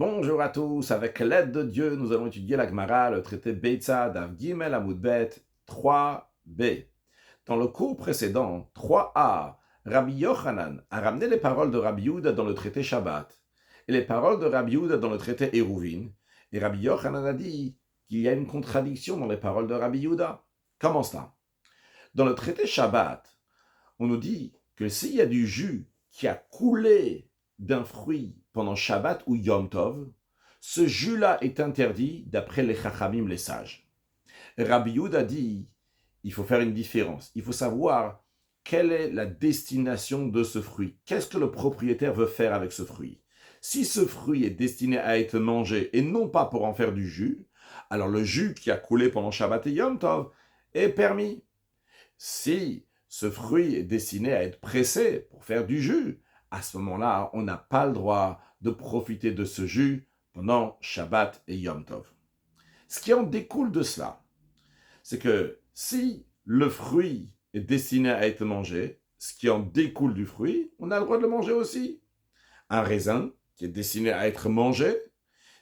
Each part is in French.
Bonjour à tous, avec l'aide de Dieu, nous allons étudier la Gemara, le traité Beitza d'Av Gimel Amud Bet 3b. Dans le cours précédent, 3a, Rabbi Yochanan a ramené les paroles de Rabbi Yehuda dans le traité Shabbat et les paroles de Rabbi Yehuda dans le traité Eruvin. Et Rabbi Yochanan a dit qu'il y a une contradiction dans les paroles de Rabbi Yehuda. Comment cela? Dans le traité Shabbat, on nous dit que s'il y a du jus qui a coulé d'un fruit pendant Shabbat ou Yom Tov, ce jus-là est interdit d'après les Chachamim, les sages. Rabbi Yehuda dit, il faut faire une différence. Il faut savoir quelle est la destination de ce fruit. Qu'est-ce que le propriétaire veut faire avec ce fruit? Si ce fruit est destiné à être mangé et non pas pour en faire du jus, alors le jus qui a coulé pendant Shabbat et Yom Tov est permis. Si ce fruit est destiné à être pressé pour faire du jus, à ce moment-là, on n'a pas le droit de profiter de ce jus pendant Shabbat et Yom Tov. Ce qui en découle de cela, c'est que si le fruit est destiné à être mangé, ce qui en découle du fruit, on a le droit de le manger aussi. Un raisin qui est destiné à être mangé,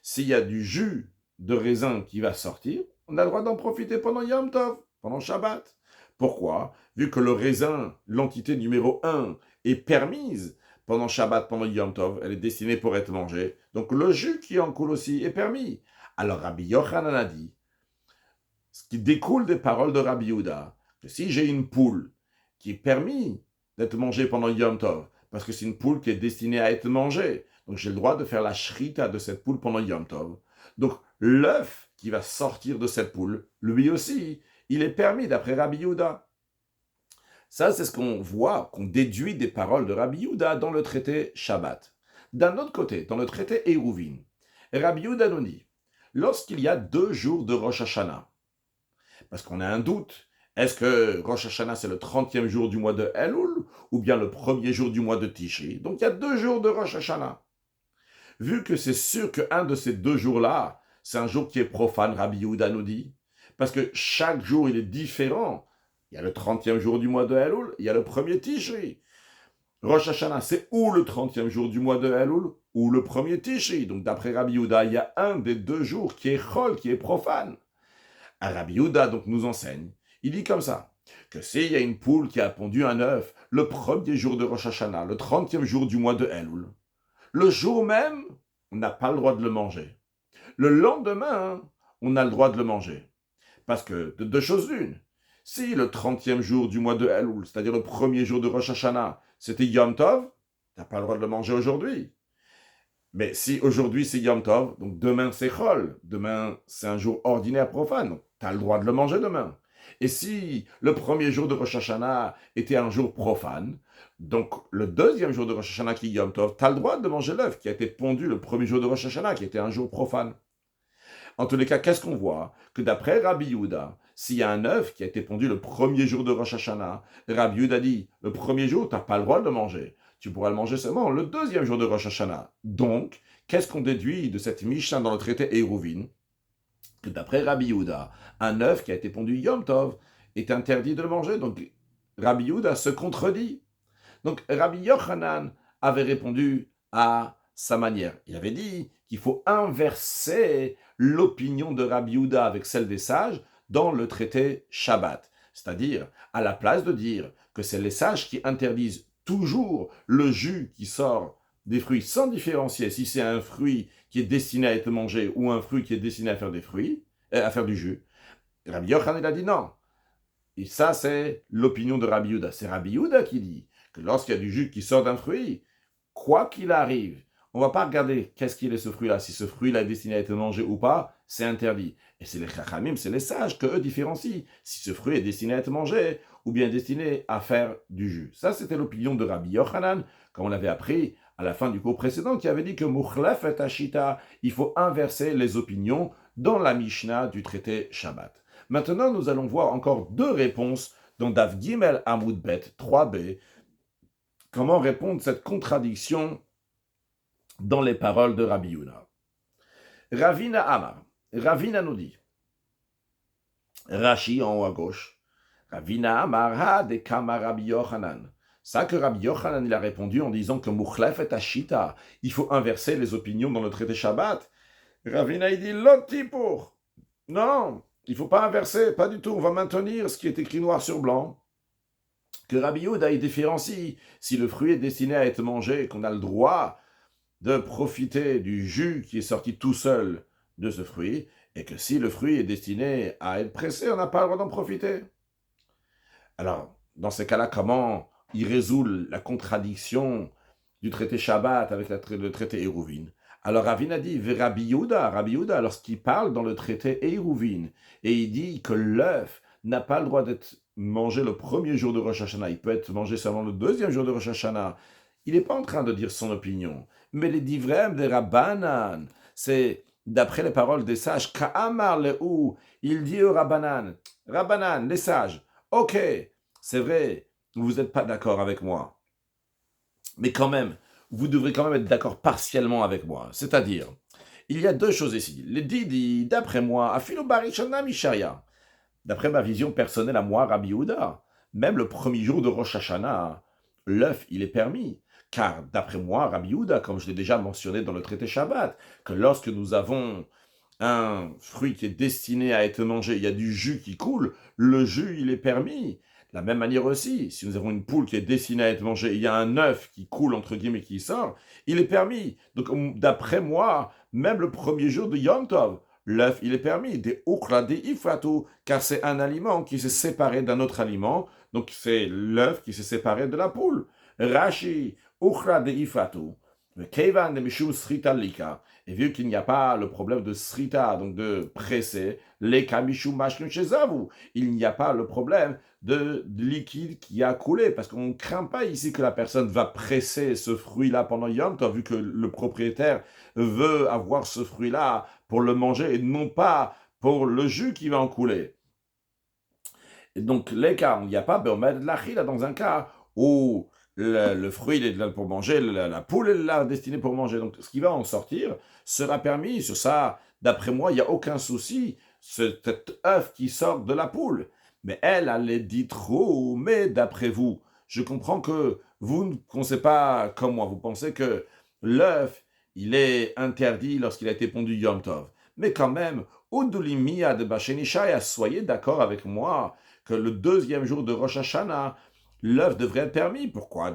s'il y a du jus de raisin qui va sortir, on a le droit d'en profiter pendant Yom Tov, pendant Shabbat. Pourquoi? Vu que le raisin, l'entité numéro 1, est permise pendant Shabbat, pendant Yom Tov, elle est destinée pour être mangée, donc le jus qui en coule aussi est permis. Alors Rabbi Yochanan a dit, ce qui découle des paroles de Rabbi Yehuda, que si j'ai une poule qui est permise d'être mangée pendant Yom Tov, parce que c'est une poule qui est destinée à être mangée, donc j'ai le droit de faire la shrita de cette poule pendant Yom Tov. Donc l'œuf qui va sortir de cette poule, lui aussi, il est permis d'après Rabbi Yehuda. Ça, c'est ce qu'on voit, qu'on déduit des paroles de Rabbi Yehuda dans le traité Shabbat. D'un autre côté, dans le traité Eruvin, Rabbi Yehuda nous dit, lorsqu'il y a 2 jours de Rosh Hashanah, parce qu'on a un doute, est-ce que Rosh Hashanah c'est le 30e jour du mois de Elul, ou bien le premier jour du mois de Tishri? Donc il y a 2 jours de Rosh Hashanah. Vu que c'est sûr qu'un de ces 2 jours-là, c'est un jour qui est profane, Rabbi Yehuda nous dit, parce que chaque jour il est différent. Il y a le 30e jour du mois de Elul, il y a le premier Tishri. Rosh Hashanah, c'est ou le 30e jour du mois de Elul, ou le premier Tishri. Donc d'après Rabbi Yehuda, il y a un des 2 jours qui est chol, qui est profane. Rabbi Yehuda donc nous enseigne, il dit comme ça, que s'il y a une poule qui a pondu un œuf le premier jour de Rosh Hashanah, le 30e jour du mois de Elul, le jour même, on n'a pas le droit de le manger. Le lendemain, on a le droit de le manger. Parce que de 2 choses l'une. Si le 30e jour du mois de Elul, c'est-à-dire le premier jour de Rosh Hashanah, c'était Yom Tov, tu n'as pas le droit de le manger aujourd'hui. Mais si aujourd'hui c'est Yom Tov, donc demain c'est Chol, demain c'est un jour ordinaire profane, donc tu as le droit de le manger demain. Et si le premier jour de Rosh Hashanah était un jour profane, donc le 2e jour de Rosh Hashanah qui est Yom Tov, tu as le droit de manger l'œuf qui a été pondu le premier jour de Rosh Hashanah, qui était un jour profane. En tous les cas, qu'est-ce qu'on voit? Que d'après Rabbi Yehuda, s'il y a un œuf qui a été pondu le premier jour de Rosh Hashanah, Rabbi Yehuda dit, le premier jour, tu n'as pas le droit de le manger. Tu pourras le manger seulement le 2e jour de Rosh Hashanah. Donc, qu'est-ce qu'on déduit de cette Mishnah dans le traité Eruvin? Que d'après Rabbi Yehuda, un œuf qui a été pondu Yom Tov est interdit de le manger. Donc, Rabbi Yehuda se contredit. Donc, Rabbi Yochanan avait répondu à sa manière. Il avait dit qu'il faut inverser l'opinion de Rabbi Yehuda avec celle des sages dans le traité Shabbat. C'est-à-dire, à la place de dire que c'est les sages qui interdisent toujours le jus qui sort des fruits sans différencier si c'est un fruit qui est destiné à être mangé ou un fruit qui est destiné à faire des fruits, à faire du jus. Rabbi Yochanan a dit non. Et ça, c'est l'opinion de Rabbi Yehuda. C'est Rabbi Yehuda qui dit que lorsqu'il y a du jus qui sort d'un fruit, quoi qu'il arrive, on ne va pas regarder qu'est-ce qu'il est ce fruit-là. Si ce fruit-là est destiné à être mangé ou pas, c'est interdit. Et c'est les chachamim, c'est les sages que eux différencient. Si ce fruit est destiné à être mangé ou bien destiné à faire du jus. Ça, c'était l'opinion de Rabbi Yochanan, comme on l'avait appris à la fin du cours précédent, qui avait dit que Mukhlef et Ashita, il faut inverser les opinions dans la Mishnah du traité Shabbat. Maintenant, nous allons voir encore 2 réponses dans Daf Gimel Amud Bet 3b. Comment répondre à cette contradiction dans les paroles de Rabbi Yehuda. Ravina Amar. Ravina nous dit. Rashi en haut à gauche. Ravina Amar ha de kama Rabbi Yochanan. Ça que Rabbi Yochanan il a répondu en disant que Mukhlef et Ashita, il faut inverser les opinions dans le traité Shabbat. Ravina il dit Loti pour. Non, il ne faut pas inverser, pas du tout. On va maintenir ce qui est écrit noir sur blanc. Que Rabbi Yehuda il différencie. Si le fruit est destiné à être mangé, qu'on a le droit de profiter du jus qui est sorti tout seul de ce fruit, et que si le fruit est destiné à être pressé, on n'a pas le droit d'en profiter. Alors, dans ces cas-là, comment il résout la contradiction du traité Shabbat avec le traité Eruvin? Alors Ravin a dit, Rabbi Yehuda, lorsqu'il parle dans le traité Eruvin, et il dit que l'œuf n'a pas le droit d'être mangé le premier jour de Rosh Hashanah, il peut être mangé seulement le deuxième jour de Rosh Hashanah, il n'est pas en train de dire son opinion. Mais les divrem des Rabbanan, c'est d'après les paroles des sages, Ka'amar le'u, il dit aux Rabbanan, les sages, ok, c'est vrai, vous n'êtes pas d'accord avec moi, mais quand même, vous devrez quand même être d'accord partiellement avec moi. C'est-à-dire, il y a deux choses ici. Les dit, d'après moi, Afilo Barishana Misharia, d'après ma vision personnelle à moi, Rabbi Yehuda, même le premier jour de Rosh Hashanah, l'œuf, il est permis. Car d'après moi, Rabbi Yehuda, comme je l'ai déjà mentionné dans le traité Shabbat, que lorsque nous avons un fruit qui est destiné à être mangé, il y a du jus qui coule, le jus, il est permis. De la même manière aussi, si nous avons une poule qui est destinée à être mangée, il y a un œuf qui coule, entre guillemets, qui sort, il est permis. Donc, d'après moi, même le premier jour de Yom Tov, l'œuf, il est permis. Des ukra, des ifatu, car c'est un aliment qui s'est séparé d'un autre aliment. Donc, c'est l'œuf qui s'est séparé de la poule. Rashi, ukra, des ifatu. Kevan de Mishum Srita Lika. Et vu qu'il n'y a pas le problème de Srita, donc de presser, les Kamishum Mashnu Shezavu, il n'y a pas le problème de liquide qui a coulé, parce qu'on ne craint pas ici que la personne va presser ce fruit-là pendant Yom Tov, vu que le propriétaire veut avoir ce fruit-là pour le manger et non pas pour le jus qui va en couler. Et donc, l'écart, il n'y a pas Beomed Lachila dans un cas où le fruit il est là pour manger, la poule est là destinée pour manger. Donc, ce qui va en sortir sera permis. Sur ça, d'après moi, il n'y a aucun souci. Cet œuf qui sort de la poule. Mais elle les dit trop. Mais d'après vous, je comprends que vous ne pensez pas comme moi. Vous pensez que l'œuf, il est interdit lorsqu'il a été pondu Yom Tov. Mais quand même, Udulimia de Bashenishaya, soyez d'accord avec moi que le deuxième jour de Rosh Hashanah, l'œuf devrait être permis. Pourquoi?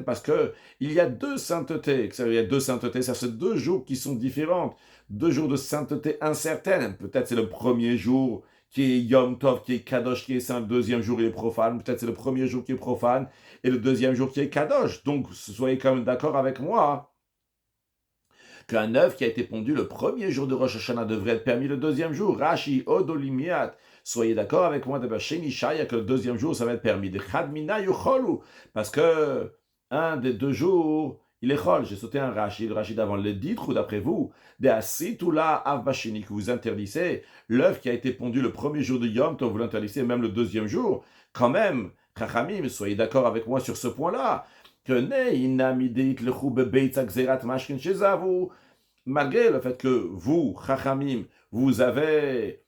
Parce que il y a deux saintetés. Il y a deux saintetés, ça c'est 2 jours qui sont différentes. 2 jours de sainteté incertaine. Peut-être c'est le premier jour qui est Yom Tov, qui est Kadosh, qui est saint. Le deuxième jour, il est profane. Peut-être c'est le premier jour qui est profane et le deuxième jour qui est Kadosh. Donc, soyez quand même d'accord avec moi qu'un œuf qui a été pondu le premier jour de Rosh Hashanah devrait être permis le deuxième jour. Rashi, Odolimiat. Soyez d'accord avec moi, que le deuxième jour, ça va être permis. Parce que un des 2 jours, il est chol. J'ai sauté un Rashi, le Rashi d'avant le dit, ou d'après vous, que vous interdisez l'œuf qui a été pondu le premier jour de Yom Tov, vous l'interdisez même le deuxième jour. Quand même, Chachamim, soyez d'accord avec moi sur ce point-là. Que malgré le fait que vous, Chachamim, vous avez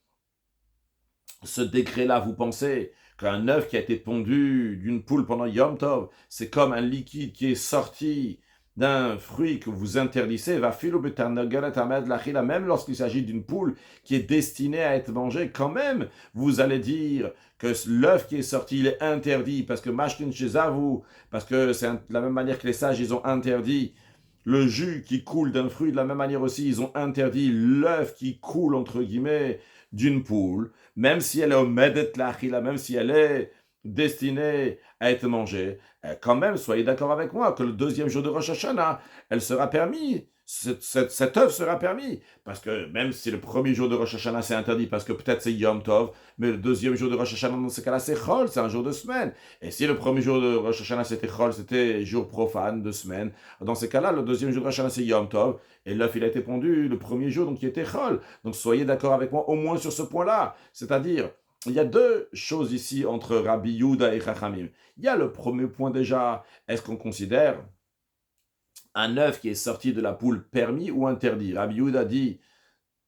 ce décret-là, vous pensez qu'un œuf qui a été pondu d'une poule pendant Yom Tov, c'est comme un liquide qui est sorti d'un fruit que vous interdisez, même lorsqu'il s'agit d'une poule qui est destinée à être mangée, quand même, vous allez dire que l'œuf qui est sorti, il est interdit, parce que mashkin shezavu, parce que c'est de la même manière que les sages, ils ont interdit le jus qui coule d'un fruit, de la même manière aussi, ils ont interdit l'œuf qui coule, entre guillemets, d'une poule, même si elle est omedet l'achila, même si elle est destinée à être mangée, quand même, soyez d'accord avec moi que le deuxième jour de Rosh Hashanah, elle sera permise, cet œuf sera permis, parce que même si le premier jour de Rosh Hashanah c'est interdit, parce que peut-être c'est Yom Tov, mais le deuxième jour de Rosh Hashanah, dans ce cas-là, c'est Chol, c'est un jour de semaine. Et si le premier jour de Rosh Hashanah c'était Chol, c'était jour profane de semaine, dans ces cas-là, le deuxième jour de Rosh Hashanah c'est Yom Tov, et l'œuf il a été pondu le premier jour, donc il était Chol. Donc soyez d'accord avec moi au moins sur ce point-là, c'est-à-dire, il y a 2 choses ici entre Rabbi Yehuda et Chachamim. Il y a le premier point déjà, est-ce qu'on considère un œuf qui est sorti de la poule permis ou interdit? Rabbi Yehuda dit,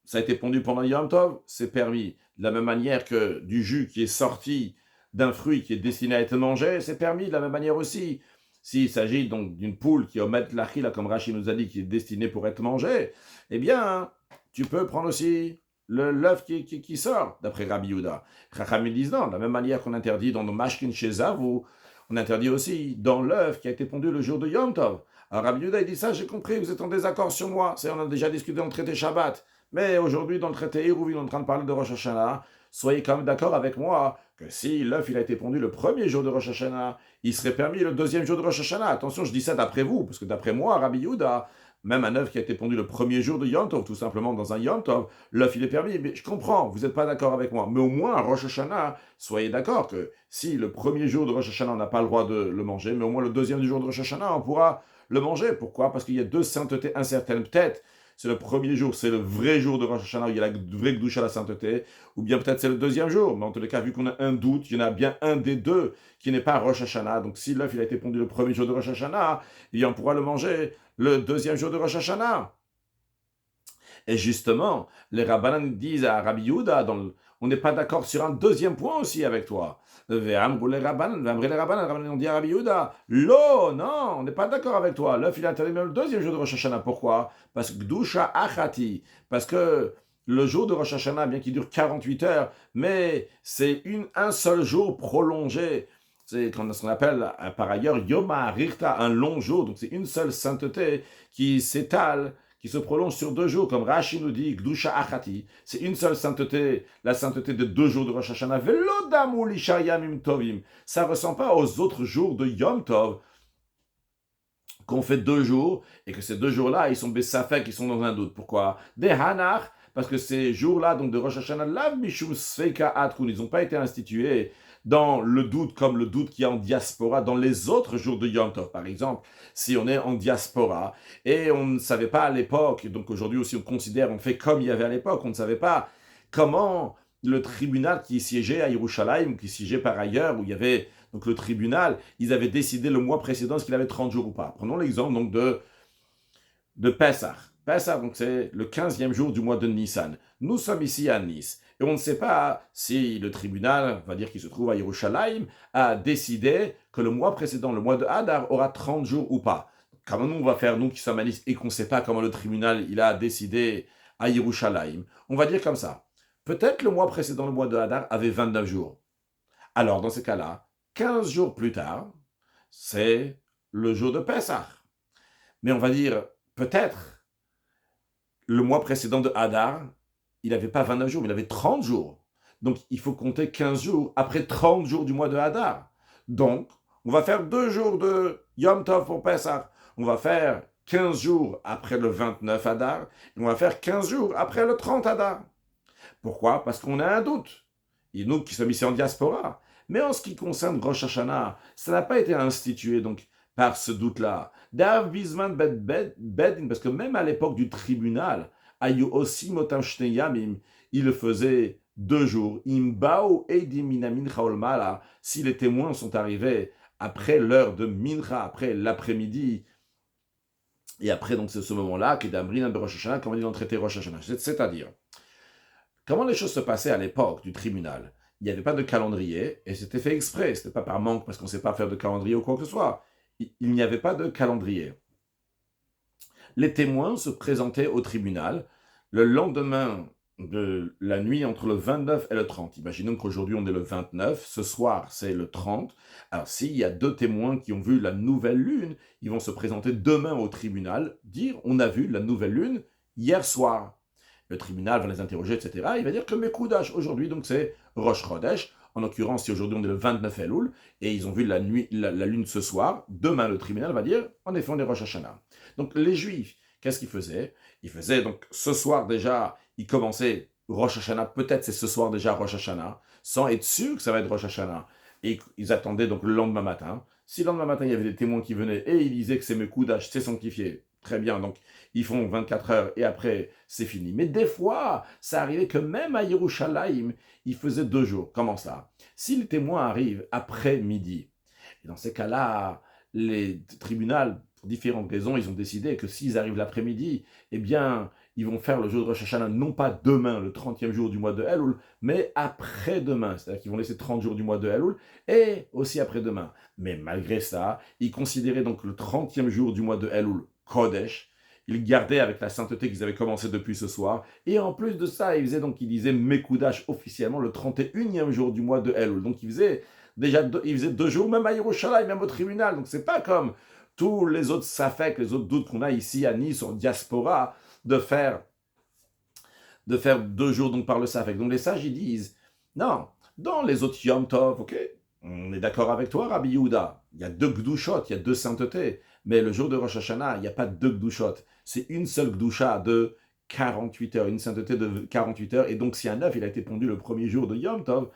ça a été pondu pendant Yom Tov, c'est permis. De la même manière que du jus qui est sorti d'un fruit qui est destiné à être mangé, c'est permis de la même manière aussi. S'il s'agit donc d'une poule qui omet l'achila, comme Rachid nous a dit, qui est destinée pour être mangée, eh bien, tu peux prendre aussi l'œuf qui sort, d'après Rabbi Yehuda. Chachamim disent non, de la même manière qu'on interdit dans nos mashkin chez Zavou, on interdit aussi dans l'œuf qui a été pondu le jour de Yom Tov. Alors Rabbi Yehuda, il dit ça, j'ai compris, vous êtes en désaccord sur moi. On a déjà discuté dans le traité Shabbat. Mais aujourd'hui, dans le traité Hérouvin, on est en train de parler de Rosh Hashanah. Soyez quand même d'accord avec moi que si l'œuf il a été pondu le premier jour de Rosh Hashanah, il serait permis le deuxième jour de Rosh Hashanah. Attention, je dis ça d'après vous, parce que d'après moi, Rabbi Yehuda, même un œuf qui a été pondu le premier jour de Yom Tov, tout simplement dans un Yom Tov, l'œuf il est permis. Mais je comprends, vous n'êtes pas d'accord avec moi. Mais au moins, à Rosh Hashanah, soyez d'accord que si le premier jour de Rosh Hashanah, on n'a pas le droit de le manger, mais au moins le deuxième jour de Rosh Hashanah, on pourra le manger. Pourquoi? Parce qu'il y a deux saintetés incertaines. Peut-être c'est le premier jour, c'est le vrai jour de Rosh Hashanah où il y a la vraie Gdusha, la sainteté, ou bien peut-être c'est le deuxième jour. Mais en tous les cas, vu qu'on a un doute, il y en a bien un des deux qui n'est pas Rosh Hashanah. Donc si l'œuf il a été pondu le premier jour de Rosh Hashanah, on pourra le manger le deuxième jour de Rosh Hashanah. Et justement, les rabbanan disent à Rabbi Yehuda, on n'est pas d'accord sur un deuxième point aussi avec toi. Les rabbanan ont dit à Rabbi Yehuda, non, on n'est pas d'accord avec toi. L'œuf, il est interdit même le deuxième jour de Rosh Hashanah. Pourquoi? Parce que Gdusha Achati, parce que le jour de Rosh Hashanah, bien qu'il dure 48 heures, mais c'est un seul jour prolongé. C'est ce qu'on appelle par ailleurs Yom HaRirta, un long jour. Donc c'est une seule sainteté qui s'étale, qui se prolonge sur 2 jours, comme Rashi nous dit, Gdusha Achati. C'est une seule sainteté, la sainteté de 2 jours de Rosh Hashanah. Velodamu lishayamim tovim. Ça ne ressemble pas aux autres jours de Yom Tov, qu'on fait 2 jours, et que ces 2 jours-là, ils sont bessafek, ils sont dans un doute. Pourquoi? Des hanach, parce que ces jours-là, donc de Rosh Hashanah, lav mishum sveika atrun, ils n'ont pas été institués dans le doute, comme le doute qu'il y a en diaspora, dans les autres jours de Yom Tov. Par exemple, si on est en diaspora, et on ne savait pas à l'époque, donc aujourd'hui aussi on considère, on fait comme il y avait à l'époque, on ne savait pas comment le tribunal qui siégeait à Yerushalayim, qui siégeait par ailleurs, où il y avait donc le tribunal, ils avaient décidé le mois précédent est-ce qu'il avait 30 jours ou pas. Prenons l'exemple donc de Pessah. Pessah, donc c'est le 15e jour du mois de Nissan. Nous sommes ici à Nice. Et on ne sait pas si le tribunal, on va dire qu'il se trouve à Yerushalayim, a décidé que le mois précédent, le mois de Hadar, aura 30 jours ou pas. Comment nous on va faire, nous qui sommes à Nice et qu'on ne sait pas comment le tribunal il a décidé à Yerushalayim? On va dire comme ça. Peut-être le mois précédent, le mois de Hadar, avait 29 jours. Alors dans ce cas-là, 15 jours plus tard, c'est le jour de Pessah. Mais on va dire, peut-être, le mois précédent de Hadar, il n'avait pas 29 jours, mais il avait 30 jours. Donc, il faut compter 15 jours après 30 jours du mois de Hadar. Donc, on va faire 2 jours de Yom Tov pour Pessah. On va faire 15 jours après le 29 Hadar, et on va faire 15 jours après le 30 Hadar. Pourquoi? Parce qu'on a un doute. Et nous qui sommes ici en diaspora. Mais en ce qui concerne Rosh Hashanah, ça n'a pas été institué donc par ce doute-là. Dav Bisman Bedin, parce que même à l'époque du tribunal, Ayu aussi Motam Shneyamim, il le faisait 2 jours. Imbao Eidim Minamin Chaolmala, si les témoins sont arrivés après l'heure de Mincha, après l'après-midi, et après donc c'est ce moment-là, Kedamrin Rosh Hashanah, comme on dit dans le traité Rosh Hashanah. C'est-à-dire, comment les choses se passaient à l'époque du tribunal? Il n'y avait pas de calendrier, et c'était fait exprès, ce n'était pas par manque, parce qu'on ne sait pas faire de calendrier ou quoi que ce soit. Il n'y avait pas de calendrier. Les témoins se présentaient au tribunal le lendemain de la nuit entre le 29 et le 30. Imaginons qu'aujourd'hui on est le 29, ce soir c'est le 30. Alors s'il y a 2 témoins qui ont vu la nouvelle lune, ils vont se présenter demain au tribunal, dire on a vu la nouvelle lune hier soir. Le tribunal va les interroger, etc. Il va dire que Mekoudash, aujourd'hui, donc c'est Rosh Chodesh. En l'occurrence, si aujourd'hui on est le 29 Elul, et ils ont vu la lune ce soir, demain le tribunal va dire, en effet, on est Rosh Hashanah. Donc les Juifs, qu'est-ce qu'ils faisaient? Ils faisaient, donc ce soir déjà, ils commençaient Rosh Hashanah, peut-être c'est ce soir déjà Rosh Hashanah, sans être sûr que ça va être Rosh Hashanah. Et ils attendaient donc le lendemain matin. Si le lendemain matin, il y avait des témoins qui venaient et ils disaient que c'est Mekoudash, c'est sanctifié, très bien, donc ils font 24 heures et après c'est fini. Mais des fois, ça arrivait que même à Yerushalayim, ils faisaient 2 jours. Comment ça? Si les témoins arrivent après midi, et dans ces cas-là, les tribunaux, pour différentes raisons, ils ont décidé que s'ils arrivent l'après-midi, eh bien, ils vont faire le jour de Rosh Hashanah, non pas demain, le 30e jour du mois de Elul, mais après-demain. C'est-à-dire qu'ils vont laisser 30 jours du mois de Elul et aussi après-demain. Mais malgré ça, ils considéraient donc le 30e jour du mois de Elul Kodesh. Ils gardaient avec la sainteté qu'ils avaient commencé depuis ce soir. Et en plus de ça, ils disaient Mekoudash officiellement le 31e jour du mois de Elul. Donc ils faisaient déjà 2 jours, même à Yerushalayim, même au tribunal. Donc c'est pas comme tous les autres safek, les autres doutes qu'on a ici à Nice, en diaspora, de faire 2 jours donc par le safek. Donc les sages, ils disent, non, dans les autres Yom Tov, ok, on est d'accord avec toi, Rabbi Yehuda, il y a 2 gdushot, il y a 2 saintetés, mais le jour de Rosh Hashanah, il n'y a pas 2 gdushot, c'est une seule gdusha de 48 heures, une sainteté de 48 heures, et donc si un œuf, il a été pondu le premier jour de Yom Tov,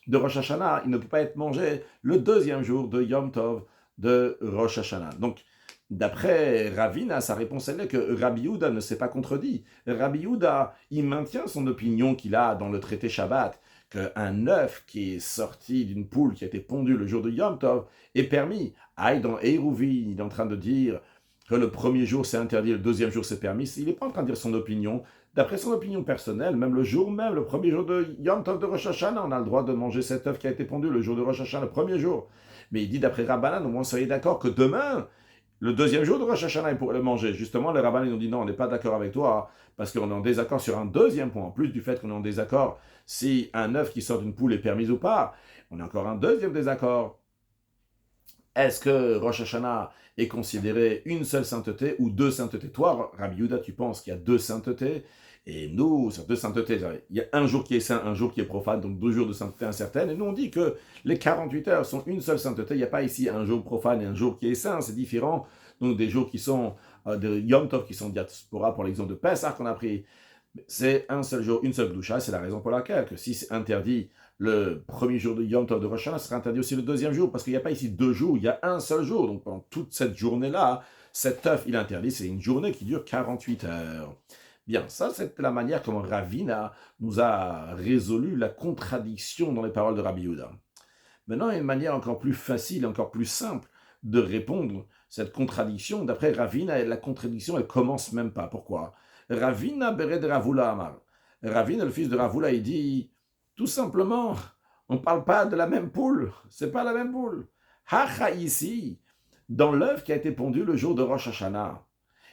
de Rosh Hashanah, il ne peut pas être mangé le 2e jour de Yom Tov de Rosh Hashanah. Donc, d'après Ravina, sa réponse elle est que Rabbi Yehuda ne s'est pas contredit. Rabbi Yehuda, il maintient son opinion qu'il a dans le traité Shabbat, qu'un œuf qui est sorti d'une poule qui a été pondue le jour de Yom Tov est permis. Aïe, dans Eirouvi, il est en train de dire que le premier jour c'est interdit, le 2e jour c'est permis. Il n'est pas en train de dire son opinion. D'après son opinion personnelle, même le jour même, le premier jour de Yom Tov de Rosh Hashanah, on a le droit de manger cet œuf qui a été pondu le jour de Rosh Hashanah, le premier jour. Mais il dit d'après Rabbanan, au moins soyez d'accord que demain, le 2e jour de Rosh Hashanah, il pourrait le manger. Justement, les rabbins ils ont dit non, on n'est pas d'accord avec toi, parce qu'on est en désaccord sur un 2e point. En plus du fait qu'on est en désaccord si un œuf qui sort d'une poule est permis ou pas, on a encore un 2e désaccord. Est-ce que Rosh Hashanah est considéré une seule sainteté ou 2 saintetés? Toi, Rabbi Yehuda, tu penses qu'il y a 2 saintetés, et nous, sur 2 saintetés, il y a un jour qui est saint, un jour qui est profane, donc 2 jours de sainteté incertaine, et nous on dit que les 48 heures sont une seule sainteté, il n'y a pas ici un jour profane et un jour qui est saint, c'est différent, donc des jours qui sont de Yom Tov, qui sont diaspora, pour l'exemple de Pessah qu'on a pris, c'est un seul jour, une seule doucha, c'est la raison pour laquelle, que si c'est interdit le premier jour de Yom Tov de Rosh Hashanah, sera interdit aussi le 2e jour, parce qu'il n'y a pas ici 2 jours, il y a un seul jour, donc pendant toute cette journée-là, cet œuf, il est interdit, c'est une journée qui dure 48 heures. Bien, ça c'est la manière comme Ravina nous a résolu la contradiction dans les paroles de Rabbi Yehuda. Maintenant, il y a une manière encore plus facile, encore plus simple de répondre cette contradiction. D'après Ravina, la contradiction, elle commence même pas. Pourquoi? Ravina Bered Ravula Amar. Ravina, le fils de Ravula, il dit, tout simplement, on ne parle pas de la même poule. C'est pas la même poule. Hacha ici, dans l'œuf qui a été pondu le jour de Rosh Hashanah,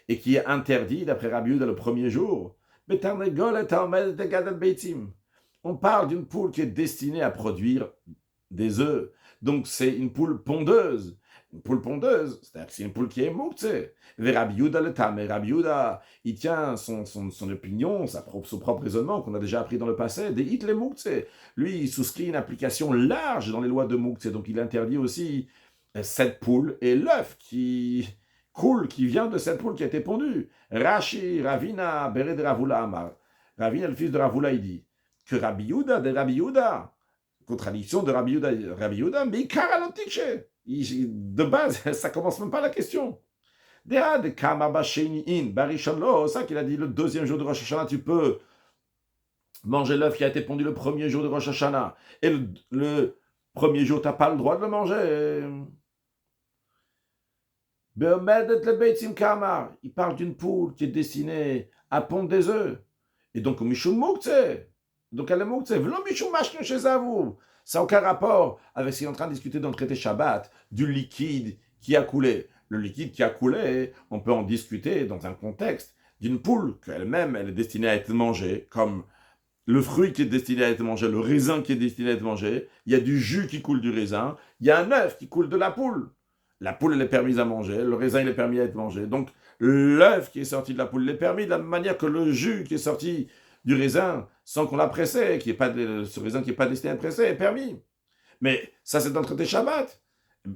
et qui est interdit, d'après Rabbi Yehuda, le premier jour, on parle d'une poule qui est destinée à produire des œufs. Donc c'est une poule pondeuse. Une poule pondeuse, c'est-à-dire que c'est une poule qui est moukse. Rabbi Yehuda le tam. Et Rabbi Yehuda, il tient son opinion, son propre raisonnement qu'on a déjà appris dans le passé, des hit les moukse. Lui, il souscrit une application large dans les lois de moukse. Donc il interdit aussi cette poule et l'œuf qui coule, qui vient de cette poule qui a été pondue. Rashi, Ravina, Bered Ravula Amar. Ravina, le fils de Ravula, il dit que Rabbi Yehuda, de Rabbi Yehuda, contradiction de Rabbi Yehuda, mais de base, ça commence même pas la question. Ça qu'il a dit, le 2e jour de Rosh Hashanah, tu peux manger l'œuf qui a été pondu le premier jour de Rosh Hashanah. Et le premier jour, tu n'as pas le droit de le manger. Il parle d'une poule qui est destinée à pondre des œufs. Et donc, Mishum Moukse. Donc, elle est Moukse. V'lo Mishum Mashnu chez vous. Ça n'a aucun rapport avec ce qu'on est en train de discuter dans le traité Shabbat, du liquide qui a coulé. Le liquide qui a coulé, on peut en discuter dans un contexte d'une poule qu'elle-même, elle est destinée à être mangée, comme le fruit qui est destiné à être mangé, le raisin qui est destiné à être mangé, il y a du jus qui coule du raisin, il y a un œuf qui coule de la poule. La poule, elle est permise à manger, le raisin, il est permis à être mangé. Donc, l'œuf qui est sorti de la poule, il est permis de la même manière que le jus qui est sorti du raisin, sans qu'on l'a pressé, ce raisin qui n'est pas destiné à être pressé, est permis. Mais ça, c'est dans le traité Shabbat.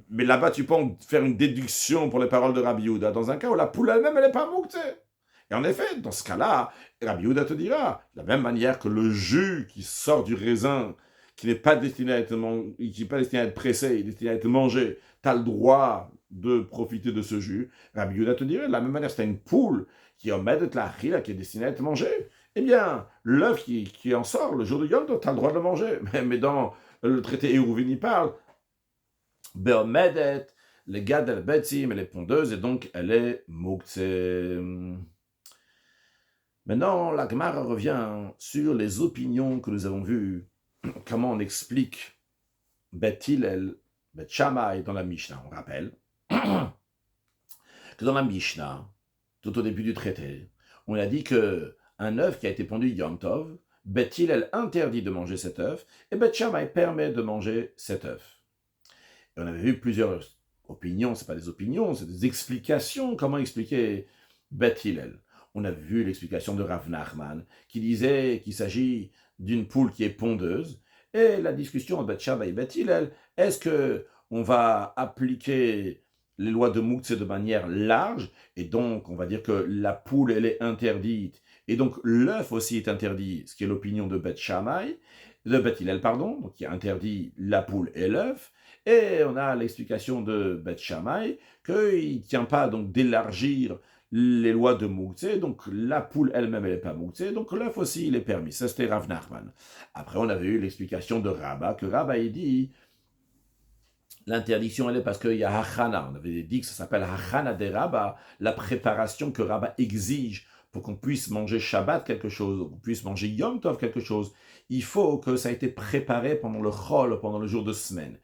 Mais là-bas, tu peux en faire une déduction pour les paroles de Rabbi Yehuda, dans un cas où la poule elle-même, elle n'est pas mouktsé. Et en effet, dans ce cas-là, Rabbi Yehuda te dira, de la même manière que le jus qui sort du raisin, qui n'est pas destiné à être pressé, il est destiné à être mangé, tu as le droit de profiter de ce jus. Rabbi Yehuda te dirait, de la même manière, c'est une poule qui omet de la rila, qui est destinée à être mangée. Eh bien, l'œuf qui en sort le jour de Yom Tov, tu as le droit de le manger. Mais dans le traité Eruvin, il parle, Beomedet, les gad el betzim, elle est pondeuse, et donc elle est mouktsé. Maintenant, la Gemara revient sur les opinions que nous avons vues, comment on explique Bet Hillel, Bet Shammai dans la Mishnah. On rappelle que dans la Mishnah, tout au début du traité, on a dit que un œuf qui a été pondu Yom Tov, Bet Hillel interdit de manger cet œuf, et Bet Shammai permet de manger cet œuf. Et on avait vu plusieurs opinions, c'est pas des opinions, c'est des explications, comment expliquer Bet Hillel. On a vu l'explication de Rav Nachman, qui disait qu'il s'agit d'une poule qui est pondeuse, et la discussion entre Bet Shammai et Bet Hillel, est-ce que on va appliquer les lois de Mouktsé de manière large, et donc on va dire que la poule, elle est interdite, et donc l'œuf aussi est interdit, ce qui est l'opinion de Bet Shammai, de Bet Hillel, pardon, donc qui interdit la poule et l'œuf, et on a l'explication de Bet Shammai qu'il ne tient pas donc d'élargir les lois de Mouktsé, donc la poule elle-même elle n'est pas Mouktsé, donc l'œuf aussi il est permis, ça c'était Rav Nachman. Après on avait eu l'explication de Rabba, que Rabba il dit l'interdiction, elle est parce qu'il y a Hachana. On avait dit que ça s'appelle Hachana de Rabba, la préparation que Rabba exige pour qu'on puisse manger Shabbat quelque chose, qu'on puisse manger Yom Tov quelque chose. Il faut que ça ait été préparé pendant le Chol, pendant le jour de semaine.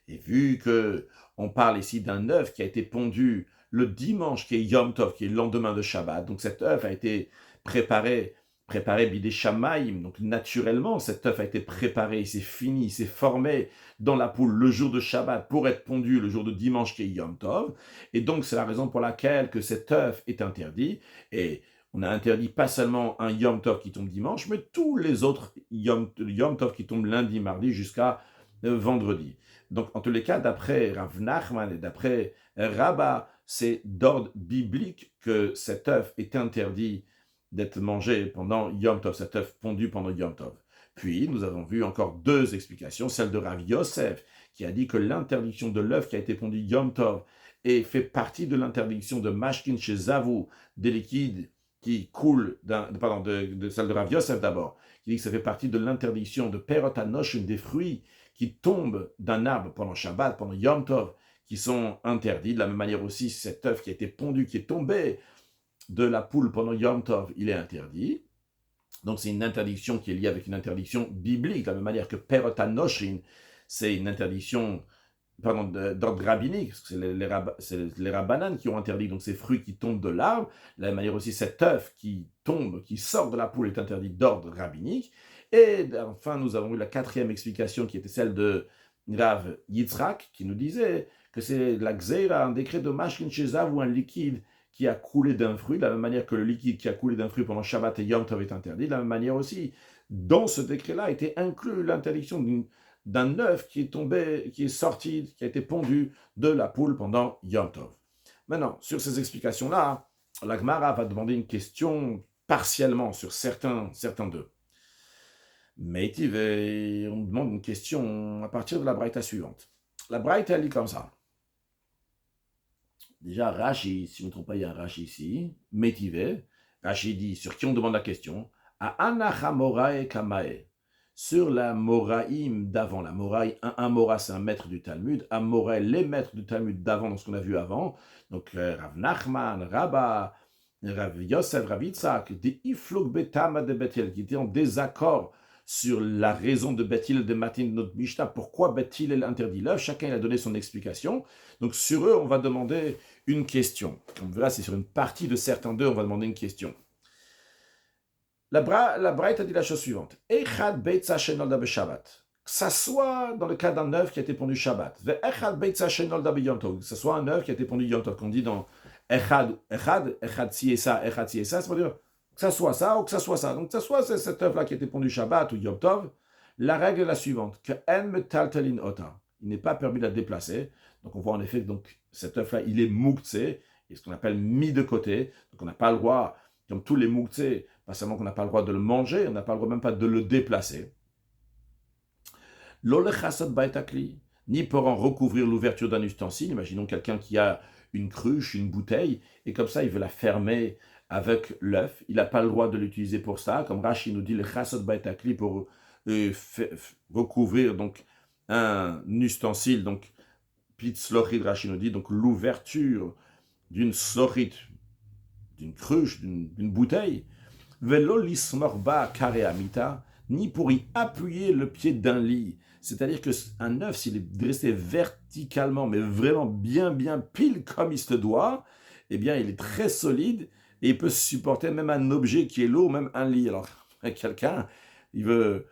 Et vu que on parle ici d'un œuf qui a été pondu le dimanche, qui est Yom Tov, qui est le lendemain de Shabbat, donc cet œuf a été préparé bidé Shamaïm, donc naturellement cet œuf a été préparé, il s'est fini, il s'est formé dans la poule le jour de Shabbat pour être pondu le jour de dimanche qui est Yom Tov, et donc c'est la raison pour laquelle que cet œuf est interdit, et on a interdit pas seulement un Yom Tov qui tombe dimanche, mais tous les autres Yom Tov qui tombent lundi, mardi jusqu'à vendredi. Donc en tous les cas, d'après Rav Nachman et d'après Rabba, c'est d'ordre biblique que cet œuf est interdit d'être mangé pendant Yom Tov, cet œuf pondu pendant Yom Tov. Puis, nous avons vu encore deux explications, celle de Rav Yosef, qui a dit que l'interdiction de l'œuf qui a été pondu Yom Tov et fait partie de l'interdiction de Mashkin chez Zavu, des liquides qui coulent, de celle de Rav Yosef d'abord, qui dit que ça fait partie de l'interdiction de Perot HaNoshim, des fruits qui tombent d'un arbre pendant Shabbat, pendant Yom Tov, qui sont interdits. De la même manière aussi, cet œuf qui a été pondu, qui est tombé de la poule pendant Yom Tov, il est interdit. Donc c'est une interdiction qui est liée avec une interdiction biblique, de la même manière que Perot HaNoshim, c'est une interdiction d'ordre rabbinique, parce que c'est les rabbanan qui ont interdit donc ces fruits qui tombent de l'arbre. De la même manière aussi, cet œuf qui tombe, qui sort de la poule est interdit d'ordre rabbinique. Et enfin, nous avons eu la quatrième explication qui était celle de Rav Yitzhak, qui nous disait que c'est la Gzeira, un décret de Mashkin Shezav ou un liquide qui a coulé d'un fruit, de la même manière que le liquide qui a coulé d'un fruit pendant Shabbat et Yom Tov est interdit, de la même manière aussi, dans ce décret-là était inclus l'interdiction d'un œuf qui est tombé, qui est sorti, qui a été pondu de la poule pendant Yom Tov. Maintenant, sur ces explications-là, la Gemara va demander une question partiellement sur certains d'eux. Mais on demande une question à partir de la braïta suivante. La braïta, elle dit comme ça. Déjà, Rashi, si je ne me trompe pas, il y a un Rashi ici, Métivé. Rashi dit, sur qui on demande la question, à Anacha Morae Kamae, sur la Moraïm d'avant. La Moraï, un Mora, c'est un maître du Talmud. Un Moraï, les maîtres du Talmud d'avant, dans ce qu'on a vu avant. Donc, Rav Nachman, Rabba, Rav Yosef, Rav Yitzhak, des Iflok Betama de Bethel, qui étaient en désaccord sur la raison de Bet Hillel de Matin de notre Mishnah, pourquoi Bet Hillel interdit l'œuf. Chacun a donné son explication. Donc sur eux, on va demander une question. On verra, c'est sur une partie de certains d'eux, on va demander une question. La Braïta dit la chose suivante. Echad beitza shenolda beshabbat. Que ça soit dans le cas d'un œuf qui a été pondu Shabbat. Echad beitza shenolda beyom tov. Que ce soit un œuf qui a été pondu Yom Tov. Qu'on dit dans Echad si et ça, ça veut dire que ça soit ça ou que ça soit ça. Donc que ça soit cet œuf-là qui a été pondu Shabbat ou Yom Tov. La règle est la suivante. Que en metaltelin ota. Il n'est pas permis de la déplacer. Donc on voit en effet que donc, cet œuf-là, il est mouktsé, et ce qu'on appelle mis de côté. Donc on n'a pas le droit, comme tous les mouktsés, pas seulement qu'on n'a pas le droit de le manger, on n'a pas le droit même pas de le déplacer. L'olechasot baitakli, ni pour en recouvrir l'ouverture d'un ustensile. Imaginons quelqu'un qui a une cruche, une bouteille, et comme ça il veut la fermer avec l'œuf. Il n'a pas le droit de l'utiliser pour ça, comme Rashi nous dit le chasot baitakli pour recouvrir donc un ustensile, donc Pitzlochid, Rashi nous dit, donc l'ouverture d'une slochit, d'une cruche, d'une bouteille, Velo lismorba kareamita, ni pour y appuyer le pied d'un lit. C'est-à-dire qu'un œuf, s'il est dressé verticalement, mais vraiment bien pile comme il se doit, eh bien, il est très solide et il peut supporter même un objet qui est lourd, même un lit. Alors, quelqu'un, il veut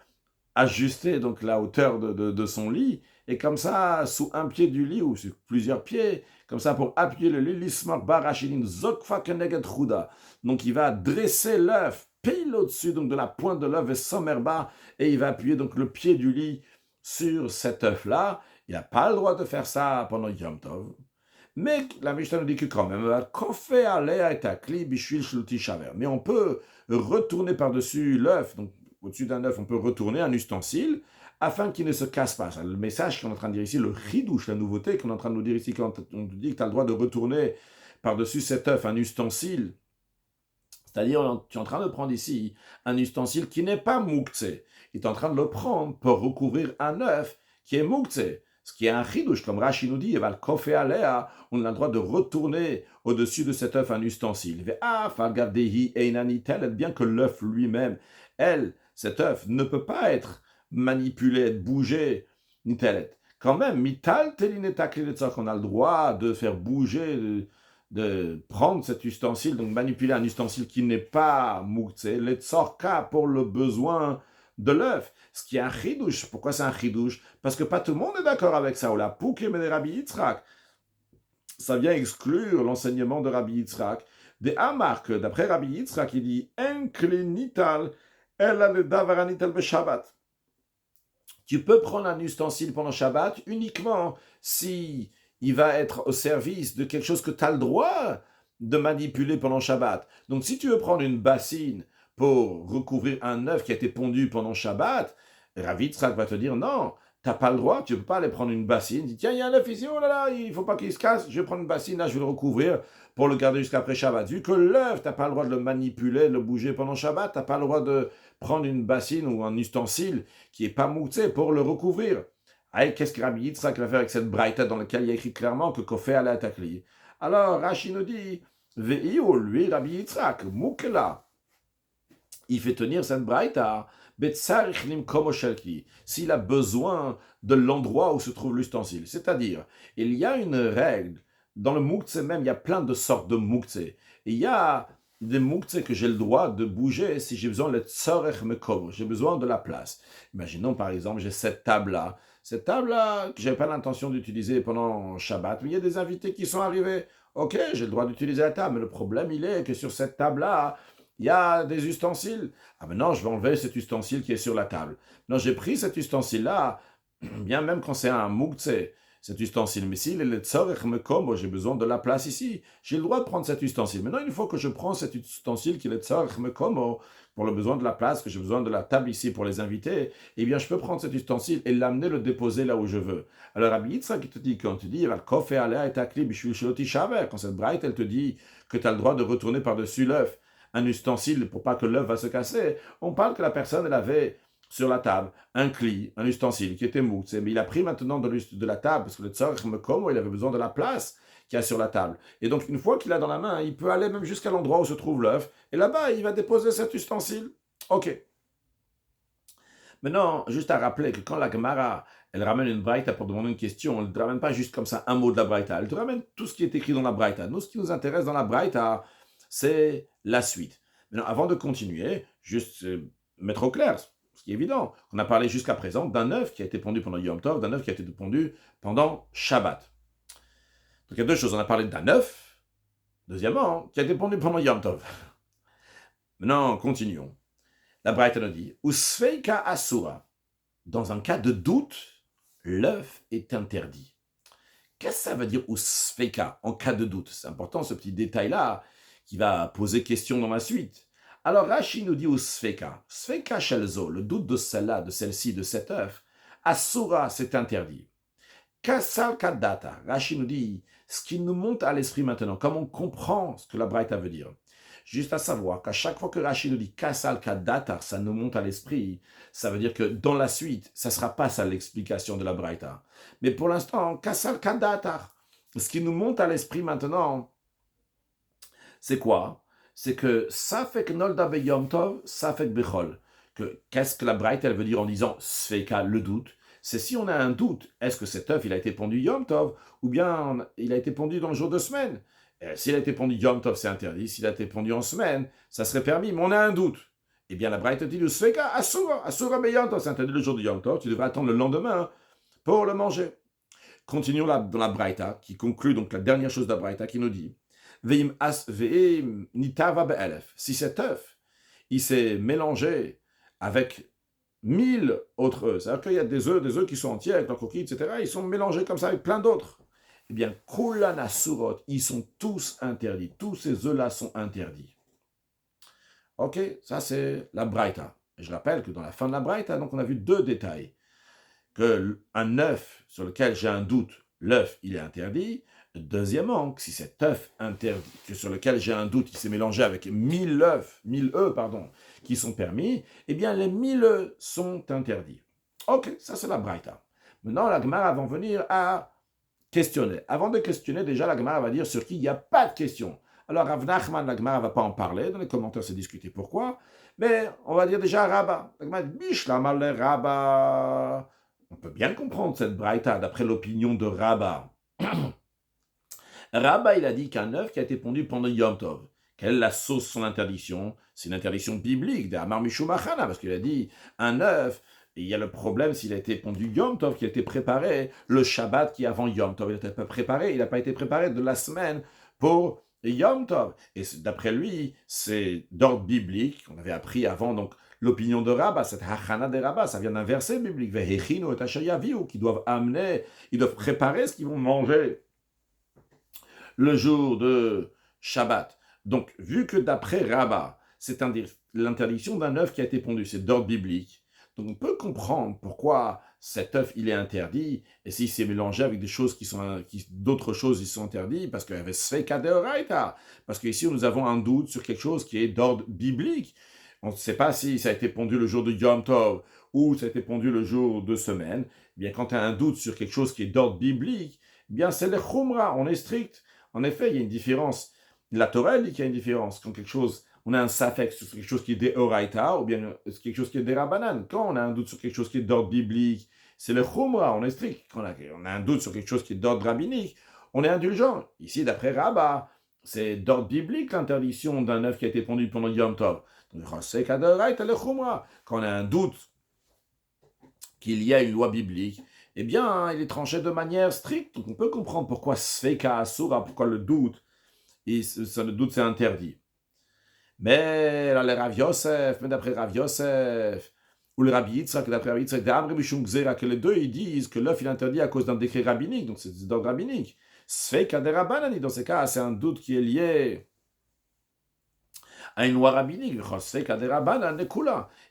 ajuster donc la hauteur de son lit, et comme ça, sous un pied du lit, ou sur plusieurs pieds, comme ça, pour appuyer le lit, l'ismar barachinin zokfa keneged chuda. Donc, il va dresser l'œuf, pile au-dessus donc de la pointe de l'œuf, et somerba, et il va appuyer donc le pied du lit sur cet œuf-là. Il n'a pas le droit de faire ça pendant Yom Tov. Mais la Mishnah nous dit que quand même, mais on peut retourner par-dessus l'œuf, donc au-dessus d'un œuf, on peut retourner un ustensile afin qu'il ne se casse pas. Le message qu'on est en train de dire ici, le chidouche, la nouveauté qu'on est en train de nous dire ici, quand on nous dit que tu as le droit de retourner par-dessus cet œuf un ustensile, c'est-à-dire tu es en train de prendre ici un ustensile qui n'est pas mouktsé. Il est en train de le prendre pour recouvrir un œuf qui est mouktsé. Ce qui est un chidouche, comme Rashi nous dit, on a le droit de retourner au-dessus de cet œuf un ustensile. Bien que l'œuf lui-même, cet œuf ne peut pas être manipulé, bougé, ni tel. Quand même, on a le droit de faire bouger, de prendre cet ustensile, donc manipuler un ustensile qui n'est pas mouktsé, les tzorka pour le besoin de l'œuf. Ce qui est un chidouche. Pourquoi c'est un chidouche? Parce que pas tout le monde est d'accord avec ça. Ou la poukim de Rabbi Yitzhak. Ça vient exclure l'enseignement de Rabbi Yitzhak. Des Amark, d'après Rabbi Yitzhak, il dit Enklinital, davaranital be Shabbat. Tu peux prendre un ustensile pendant Shabbat uniquement si il va être au service de quelque chose que tu as le droit de manipuler pendant Shabbat. Donc si tu veux prendre une bassine pour recouvrir un œuf qui a été pondu pendant Shabbat, Rav Yitzhak va te dire non, tu n'as pas le droit, tu ne peux pas aller prendre une bassine. Dis tiens, il y a un œuf ici, oh là là, il ne faut pas qu'il se casse, je vais prendre une bassine, là je vais le recouvrir pour le garder jusqu'après Shabbat. Vu que l'œuf, tu n'as pas le droit de le manipuler, de le bouger pendant Shabbat, tu n'as pas le droit de prendre une bassine ou un ustensile qui n'est pas moussé pour le recouvrir. Allez, qu'est-ce que Rabbi Yitzhak va faire avec cette braïta dans laquelle il y a écrit clairement que Kofé allait attaquer? Alors, Rashi nous dit, Ve'io, lui, Rabbi Yitzhak, Moukela, il fait tenir cette braïta, s'il a besoin de l'endroit où se trouve l'ustensile. C'est-à-dire, il y a une règle, dans le mouktsé même, il y a plein de sortes de mouktsé. Il y a des mouktsé que j'ai le droit de bouger si j'ai besoin de tzorech mekomo, j'ai besoin de la place. Imaginons par exemple, j'ai cette table-là que je n'avais pas l'intention d'utiliser pendant Shabbat, mais il y a des invités qui sont arrivés. Ok, j'ai le droit d'utiliser la table, mais le problème il est que sur cette table-là, il y a des ustensiles. Ah maintenant, je vais enlever cet ustensile qui est sur la table. Non, j'ai pris cet ustensile-là, bien même quand c'est un mouktsé, cet ustensile. Mais s'il est le tzorech mekom, j'ai besoin de la place ici. J'ai le droit de prendre cet ustensile. Maintenant, une fois que je prends cet ustensile qui est le tzorech mekom, pour le besoin de la place, que j'ai besoin de la table ici pour les invités, eh bien, je peux prendre cet ustensile et l'amener, le déposer là où je veux. Alors, Rabbi Yitzhak, qui te dit, quand tu dis, il va le kofé alea et akli bishvil sheloti shaver, quand cette braïte, elle te dit que tu as le droit de retourner par-dessus l'œuf un ustensile pour pas que l'œuf va se casser, on parle que la personne, elle avait sur la table un cli, un ustensile qui était mou, mais il a pris maintenant de la table, parce que le tzorech mekomo, il avait besoin de la place qu'il y a sur la table. Et donc, une fois qu'il a dans la main, il peut aller même jusqu'à l'endroit où se trouve l'œuf, et là-bas, il va déposer cet ustensile. Ok. Maintenant, juste à rappeler que quand la Gemara, elle ramène une braïta pour demander une question, elle ne te ramène pas juste comme ça un mot de la braïta, elle te ramène tout ce qui est écrit dans la braïta. Nous, ce qui nous intéresse dans la braïta, c'est la suite. Maintenant, avant de continuer, juste mettre au clair, ce qui est évident, on a parlé jusqu'à présent d'un œuf qui a été pondu pendant Yom Tov, d'un œuf qui a été pondu pendant Shabbat. Donc il y a deux choses, on a parlé d'un œuf, deuxièmement, qui a été pondu pendant Yom Tov. Maintenant, continuons. La Braïta nous dit, Usfeika Asura, dans un cas de doute, l'œuf est interdit. Qu'est-ce que ça veut dire Usfeika, en cas de doute? C'est important ce petit détail-là, qui va poser question dans ma suite. Alors Rashi nous dit Usfeka, Sfeka Shelzo, le doute de celle-là, de celle-ci, de cet œuf, Asura, c'est interdit. Kasal Kadata, Rashi nous dit ce qui nous monte à l'esprit maintenant, comme on comprend ce que la Braïta veut dire. Juste à savoir qu'à chaque fois que Rashi nous dit Kasal Kadata, ça nous monte à l'esprit, ça veut dire que dans la suite, ça ne sera pas ça l'explication de la Braïta. Mais pour l'instant, Kasal Kadata, ce qui nous monte à l'esprit maintenant, c'est quoi? c'est que Safek Nolda Be Yom Tov, Safek Bechol. Qu'est-ce que la Braïta, elle veut dire en disant Sfeika, le doute? C'est si on a un doute, est-ce que cet œuf, il a été pondu Yom Tov, ou bien il a été pondu dans le jour de semaine? S'il a été pondu Yom Tov, c'est interdit. S'il a été pondu en semaine, ça serait permis, mais on a un doute. Eh bien, la Braïta dit, Sfeika, Asura Be Yom Tov, c'est interdit le jour de Yom Tov, tu devrais attendre le lendemain pour le manger. Continuons dans la Braïta, qui conclut donc la dernière chose de la Braïta, qui nous dit, si cet œuf, il s'est mélangé avec 1000 autres œufs, c'est-à-dire qu'il y a des œufs qui sont entiers avec leurs coquilles, etc., ils sont mélangés comme ça avec plein d'autres. Eh bien, Kulan Asurot, ils sont tous interdits. Tous ces œufs-là sont interdits. Ok, ça c'est la Braïta. Et je rappelle que dans la fin de la Braïta, donc on a vu deux détails. Qu'un œuf sur lequel j'ai un doute, l'œuf, il est interdit. Deuxièmement, que si cet œuf interdit, sur lequel j'ai un doute, il s'est mélangé avec 1000 œufs, qui sont permis, eh bien les 1000 œufs sont interdits. Ok, ça c'est la Braïta. Maintenant, la Gemara va venir à questionner. Avant de questionner, déjà, la Gemara va dire sur qui il n'y a pas de question. Alors, Rav Nachman, la Gemara ne va pas en parler, dans les commentaires c'est discuté pourquoi, mais on va dire déjà Rabba. La Gemara dit, Bishlam al Rabba. On peut bien comprendre cette braïta d'après l'opinion de Rabba. Rabba, il a dit qu'un œuf qui a été pondu pendant Yom Tov, quelle est la source de son interdiction? C'est une interdiction biblique, d'Amar Mishumachana, parce qu'il a dit un œuf, et il y a le problème s'il a été pondu Yom Tov, qui a été préparé le Shabbat qui est avant Yom Tov. Il n'était pas préparé, il n'a pas été préparé de la semaine pour Yom Tov. Et d'après lui, c'est d'ordre biblique, on avait appris avant, donc l'opinion de Rabba, cette hachana de Rabba, ça vient d'un verset biblique, Vehechinu et Asher Yaviu, qui doivent amener, ils doivent préparer ce qu'ils vont manger le jour de Shabbat. Donc, vu que d'après Rabba, c'est l'interdiction d'un œuf qui a été pondu, c'est d'ordre biblique, donc on peut comprendre pourquoi cet œuf, il est interdit, et s'il s'est mélangé avec des choses d'autres choses, ils sont interdits, parce qu'il y avait Sveka de Oraita, parce qu'ici, nous avons un doute sur quelque chose qui est d'ordre biblique. On ne sait pas si ça a été pondu le jour de Yom Tov ou ça a été pondu le jour de semaine. Eh bien, quand tu as un doute sur quelque chose qui est d'ordre biblique, eh bien, c'est le chumra, on est strict. En effet, il y a une différence. La Torah dit qu'il y a une différence. Quand quelque chose, on a un safek sur quelque chose qui est des oraita ou bien quelque chose qui est des rabanan. Quand on a un doute sur quelque chose qui est d'ordre biblique, c'est le chumra, on est strict. Quand on a un doute sur quelque chose qui est d'ordre rabbinique, on est indulgent. Ici, d'après Rabba, c'est d'ordre biblique l'interdiction d'un œuf qui a été pondu pendant Yom Tov. Quand on a un doute qu'il y a une loi biblique, eh bien, il est tranché de manière stricte. Donc on peut comprendre pourquoi Sfeika Asura, pourquoi le doute, le doute c'est interdit. Mais là, les Rav Yosef, mais d'après Rav Yosef, ou le Rabbi Yitzhak, d'après Rabbi Yitzhak, que les deux, ils disent que l'œuf, il est interdit à cause d'un décret rabbinique, donc c'est d'ordre rabbinique. Sfeika de Rabbanani, dans ces cas, c'est un doute qui est lié à une loi rabbinique.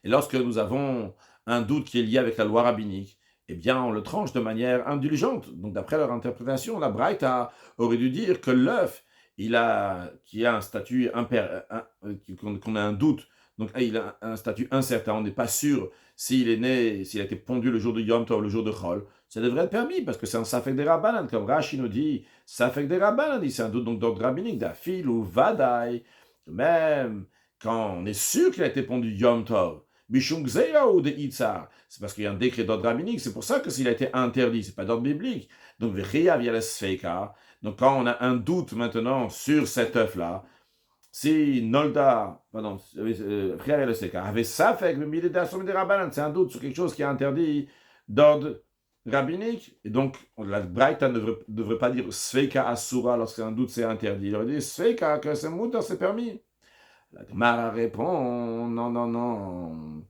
Et lorsque nous avons un doute qui est lié avec la loi rabbinique, eh bien, on le tranche de manière indulgente. Donc, d'après leur interprétation, la Braïta aurait dû dire que l'œuf, qui a un statut qu'on a un doute, donc il a un statut incertain, on n'est pas sûr s'il est né, s'il a été pondu le jour de Yom Tov, le jour de Chol, ça devrait être permis, parce que c'est un Safek des Rabbanan, comme Rashi nous dit, Safek des Rabbanan, c'est un doute donc d'ordre rabbinique, d'Afil ou Vadaï. Même quand on est sûr qu'il a été pondu Yom Tov, Bishum Gzeya ou de Itzar, c'est parce qu'il y a un décret d'ordre rabbinique, c'est pour ça que s'il a été interdit, c'est pas d'ordre biblique. Donc, Vecheya via la Sfeika. Donc, quand on a un doute maintenant sur cet œuf-là, si Nolda, pardon, Vecheya via la Sfeika, avait ça fait que c'est un doute sur quelque chose qui est interdit d'ordre rabbinique, et donc la Braïta ne devrait pas dire Sfeika Asura lorsqu'un doute c'est interdit. Il aurait dit Sfeika, que c'est mouta, c'est permis. La Gemara répond non, non, non,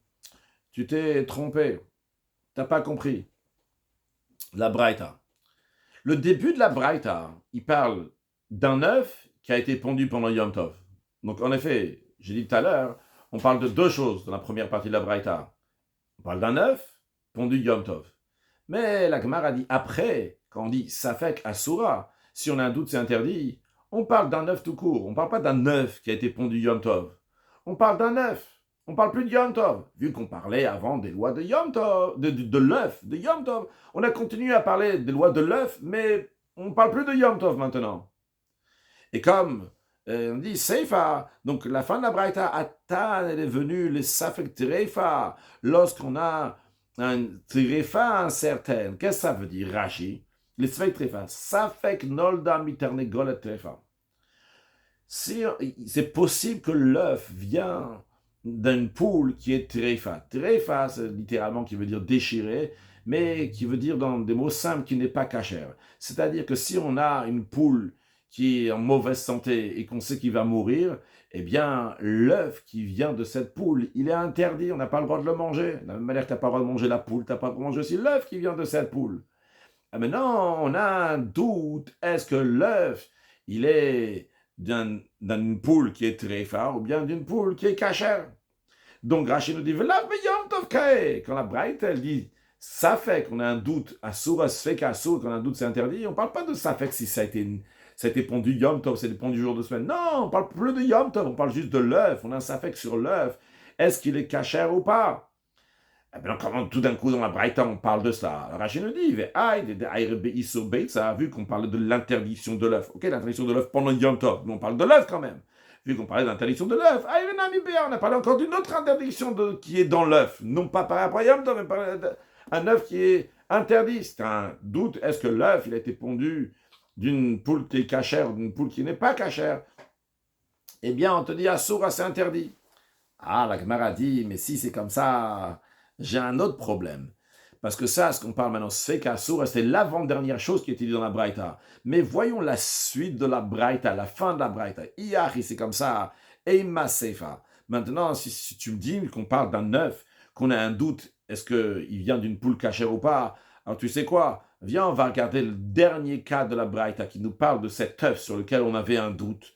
tu t'es trompé, t'as pas compris. La Braïta. Le début de la Braïta, il parle d'un œuf qui a été pondu pendant Yom Tov. Donc en effet, j'ai dit tout à l'heure, on parle de deux choses dans la première partie de la Braïta. On parle d'un œuf pondu Yom Tov. Mais la Gemara dit après, quand on dit Safek Asura, si on a un doute, c'est interdit, on parle d'un œuf tout court. On ne parle pas d'un œuf qui a été pondu Yom Tov. On parle d'un œuf. On ne parle plus de Yom Tov. Vu qu'on parlait avant des lois de Yom Tov, de l'œuf, de Yom Tov, on a continué à parler des lois de l'œuf, mais on ne parle plus de Yom Tov maintenant. Et comme On dit Seifa, donc la fin de la Braïta, Atan, elle est venue, le Safek Treifa, lorsqu'on a un Treifa incertain. Qu'est-ce que ça veut dire, Rashi? Le Safek Treifa, Safek Nolda Miternegol Treifa. Si c'est possible que l'œuf vient d'une poule qui est Treifa. Treifa, c'est littéralement qui veut dire déchiré, mais qui veut dire dans des mots simples qui n'est pas cachère. C'est-à-dire que si on a une poule qui est en mauvaise santé et qu'on sait qu'il va mourir, eh bien, l'œuf qui vient de cette poule, il est interdit, on n'a pas le droit de le manger. De la même manière que tu n'as pas le droit de manger la poule, tu n'as pas le droit de manger aussi l'œuf qui vient de cette poule. Ah, maintenant, on a un doute, est-ce que l'œuf, il est d'une poule qui est très fort ou bien d'une poule qui est cachère? Donc Rachid nous dit, quand la Braït, elle dit, ça fait qu'on a un doute, Asura se fait qu'Asura, qu'on a un doute, c'est interdit, on ne parle pas de ça fait que si ça a été pondu Yom Tov, c'est pondu jour de semaine. Non, on parle plus de Yom Tov, on parle juste de l'œuf, on a un safek sur l'œuf. Est-ce qu'il est cachère ou pas? Eh bien, comment tout d'un coup dans la Braïta on parle de ça? Rachid nous dit, ça a vu qu'on parlait de l'interdiction de l'œuf. Ok, l'interdiction de l'œuf pendant Yom Tov, mais on parle de l'œuf quand même. Vu qu'on parlait d'interdiction de l'œuf, on a parlé encore d'une autre interdiction qui est dans l'œuf. Non pas par rapport à Yom Tov, mais par un œuf qui est interdit. C'est un doute, est-ce que l'œuf, il a été pondu d'une poule qui est cachère ou d'une poule qui n'est pas cachère? Eh bien, on te dit, Asura, c'est interdit. Ah, la Gemara dit, mais si c'est comme ça, j'ai un autre problème. Parce que ça, ce qu'on parle maintenant, c'est qu'Asura, c'est l'avant-dernière chose qui est dit dans la Braïta. Mais voyons la suite de la Braïta, la fin de la Braïta. Iyahi, c'est comme ça. Eima Seifa. Maintenant, si tu me dis qu'on parle d'un œuf, qu'on a un doute, est-ce qu'il vient d'une poule cachère ou pas? Alors tu sais quoi? Viens, on va regarder le dernier cas de la Braïta qui nous parle de cet œuf sur lequel on avait un doute.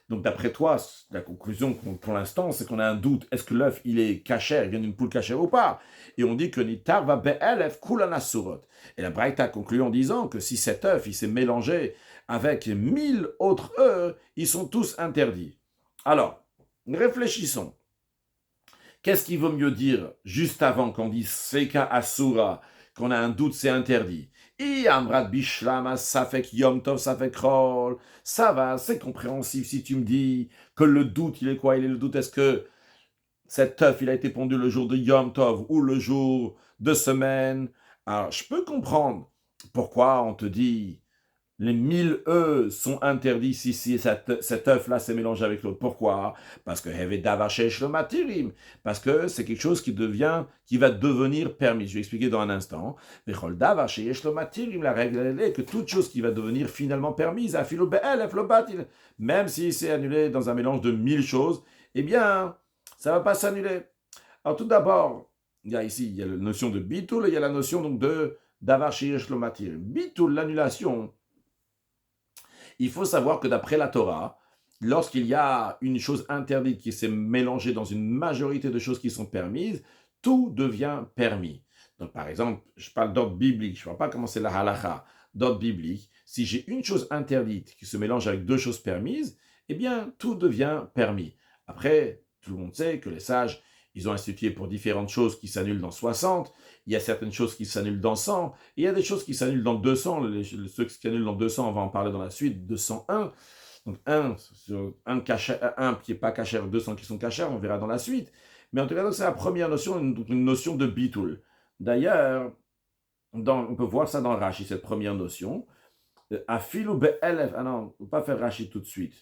Donc, d'après toi, la conclusion pour l'instant, c'est qu'on a un doute. Est-ce que l'œuf, il est cachère, il vient d'une poule cachère ou pas? Et on dit que Nitar va be'elef kulana surot. Et la Braïta conclut en disant que si cet œuf, il s'est mélangé avec 1000 autres œufs, ils sont tous interdits. Alors, réfléchissons. Qu'est-ce qu'il vaut mieux dire juste avant qu'on dise Seka Asura, qu'on a un doute, c'est interdit? Ça va, c'est compréhensif si tu me dis que le doute, il est quoi? Il est le doute, est-ce que cet œuf, il a été pondu le jour de Yom Tov ou le jour de semaine? Alors, je peux comprendre pourquoi on te dit les 1000 œufs sont interdits si cet œuf-là s'est mélangé avec l'autre. Pourquoi? Parce que parce que c'est quelque chose qui va devenir permis. Je vais expliquer dans un instant. La règle est que toute chose qui va devenir finalement permise, même si c'est annulé dans un mélange de 1000 choses, eh bien, ça ne va pas s'annuler. Alors tout d'abord, il y a la notion de bitul et il y a la notion donc de davar sheyesh lo matir. Bitul, l'annulation. Il faut savoir que d'après la Torah, lorsqu'il y a une chose interdite qui s'est mélangée dans une majorité de choses qui sont permises, tout devient permis. Donc par exemple, je parle d'ordre biblique, je ne vois pas comment c'est la halacha, d'ordre biblique. Si j'ai une chose interdite qui se mélange avec deux choses permises, eh bien tout devient permis. Après, tout le monde sait que les sages, ils ont institué pour différentes choses qui s'annulent dans 60, il y a certaines choses qui s'annulent dans 100, et il y a des choses qui s'annulent dans 200, ceux qui s'annulent dans 200, on va en parler dans la suite, 201, donc un qui n'est pas cachère, 200 qui sont cachères, on verra dans la suite, mais en tout cas, c'est la première notion, une notion de bitul. D'ailleurs, on peut voir ça dans Rashi, cette première notion, Afilu be'elef, ah non, on ne peut pas faire Rashi tout de suite.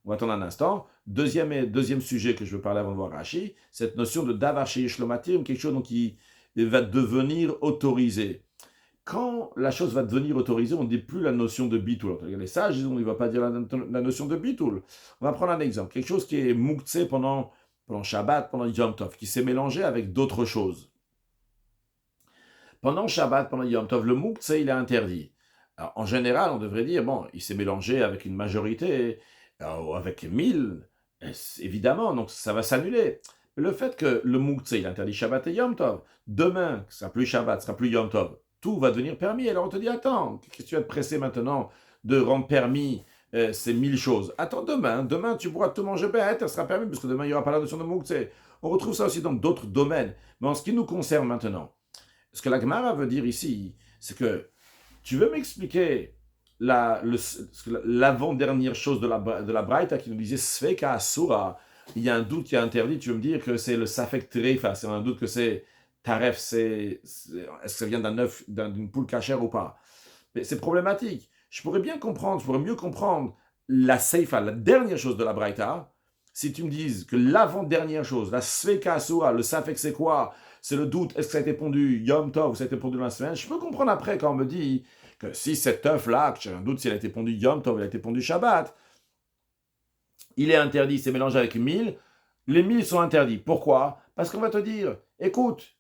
On va attendre un instant. Deuxième sujet que je veux parler avant de voir Rashi, cette notion de davar sheyesh lo matir, quelque chose donc, qui va devenir autorisé. Quand la chose va devenir autorisée, on ne dit plus la notion de bitul. Les sages, ils ne vont pas dire la notion de bitul. On va prendre un exemple. Quelque chose qui est mouktsé pendant Shabbat, pendant Yom Tov, qui s'est mélangé avec d'autres choses. Pendant Shabbat, pendant Yom Tov, le mouktsé, il est interdit. Alors, en général, on devrait dire, bon, il s'est mélangé avec une majorité, avec 1000, évidemment, donc ça va s'annuler. Le fait que le mouktsé, il interdit Shabbat et Yom Tov, demain, ce sera plus Shabbat, ce sera plus Yom Tov, tout va devenir permis. Alors on te dit, attends, qu'est-ce que tu vas te presser maintenant de rendre permis ces 1000 choses? Attends, demain tu pourras tout manger bête, ça sera permis, parce que demain il n'y aura pas la notion de mouktsé. On retrouve ça aussi dans d'autres domaines. Mais en ce qui nous concerne maintenant, ce que la Gemara veut dire ici, c'est que tu veux m'expliquer l'avant-dernière chose de la Braïta qui nous disait Sveka Asura, il y a un doute qui est interdit, tu veux me dire que c'est le Safek Treifa, c'est un doute que c'est Taref, est-ce que ça vient d'un œuf, d'une poule cachère ou pas? Mais c'est problématique. Je pourrais mieux comprendre la Seifa, la dernière chose de la Braïta, si tu me dises que l'avant-dernière chose, la Sveka Asura, le Safek c'est quoi? C'est le doute, est-ce que ça a été pondu Yom Tov ou ça a été pondu dans la semaine? Je peux comprendre après quand on me dit que si cet œuf-là, que j'ai un doute s'il a été pondu Yom Tov, il a été pondu Shabbat, il est interdit, c'est mélangé avec 1000, les 1000 sont interdits. Pourquoi? Parce qu'on va te dire, écoute,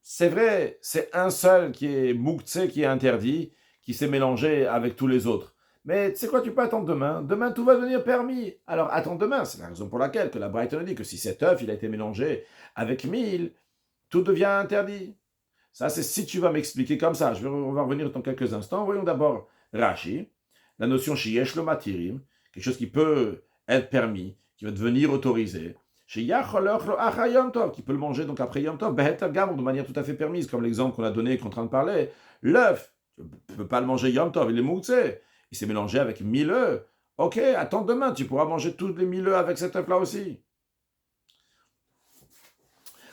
c'est vrai, c'est un seul qui est Mouktsé, qui est interdit, qui s'est mélangé avec tous les autres. Mais tu sais quoi, tu peux attendre demain. Demain, tout va devenir permis. Alors attends demain. C'est la raison pour laquelle que la Brighton dit que si cet œuf, il a été mélangé avec 1000, tout devient interdit. Ça, c'est si tu vas m'expliquer comme ça. On va revenir dans quelques instants. Voyons d'abord Rashi, la notion Sheyesh lo matirim, quelque chose qui peut être permis, qui va devenir autorisé. Qui peut le manger donc après Yom Tov, de manière tout à fait permise, comme l'exemple qu'on a donné, qu'on est en train de parler. L'œuf, tu ne peux pas le manger Yom Tov, il est mouxé. Il s'est mélangé avec 1000 œufs. Ok, attends demain, tu pourras manger tous les 1000 œufs avec cet œuf-là aussi.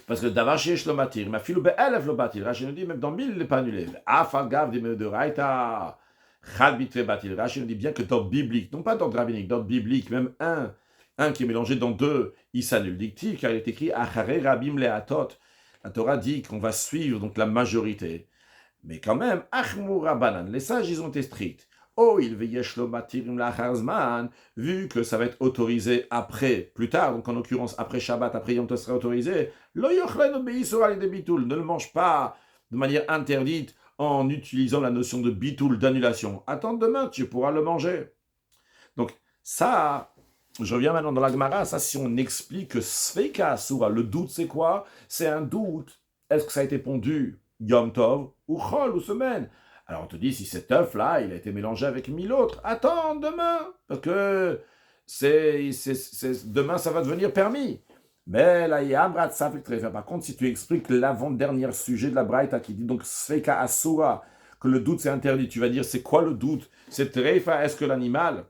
Parce que davar sheyesh lo matir, ma filou be'elef lo batir. Rashi nous dit, même dans 1000, il n'est pas annulé. Afagav de raita, chad bitre batil. Rashi nous dit bien que dans biblique, non pas dans rabbinique, dans biblique, même un qui est mélangé dans deux, il s'annule. Dictif, car il est écrit achare rabim leatot. La Torah dit qu'on va suivre donc la majorité. Mais quand même, achmur rabanan, les sages, ils ont été stricts. Oh, il veyesh lo matirim lacharzman, vu que ça va être autorisé après, plus tard, donc en l'occurrence après Shabbat, après Yom Tov sera autorisé, lo yochlen beisura de bitul, ne le mange pas de manière interdite en utilisant la notion de bitul, d'annulation. Attends demain, tu pourras le manger. Donc ça, je reviens maintenant dans la Gemara, ça si on explique que Sveika Asura, le doute c'est quoi? C'est un doute. Est-ce que ça a été pondu Yom Tov ou Chol ou semaine? Alors on te dit, si cet œuf-là, il a été mélangé avec 1000 autres, attends demain, parce que demain ça va devenir permis. Mais là, il y a Amrat Safek Treifa. Par contre, si tu expliques l'avant-dernier sujet de la Braïta qui dit donc Sveika Asura, que le doute c'est interdit, tu vas dire c'est quoi le doute? C'est Treifa, est-ce que l'animal,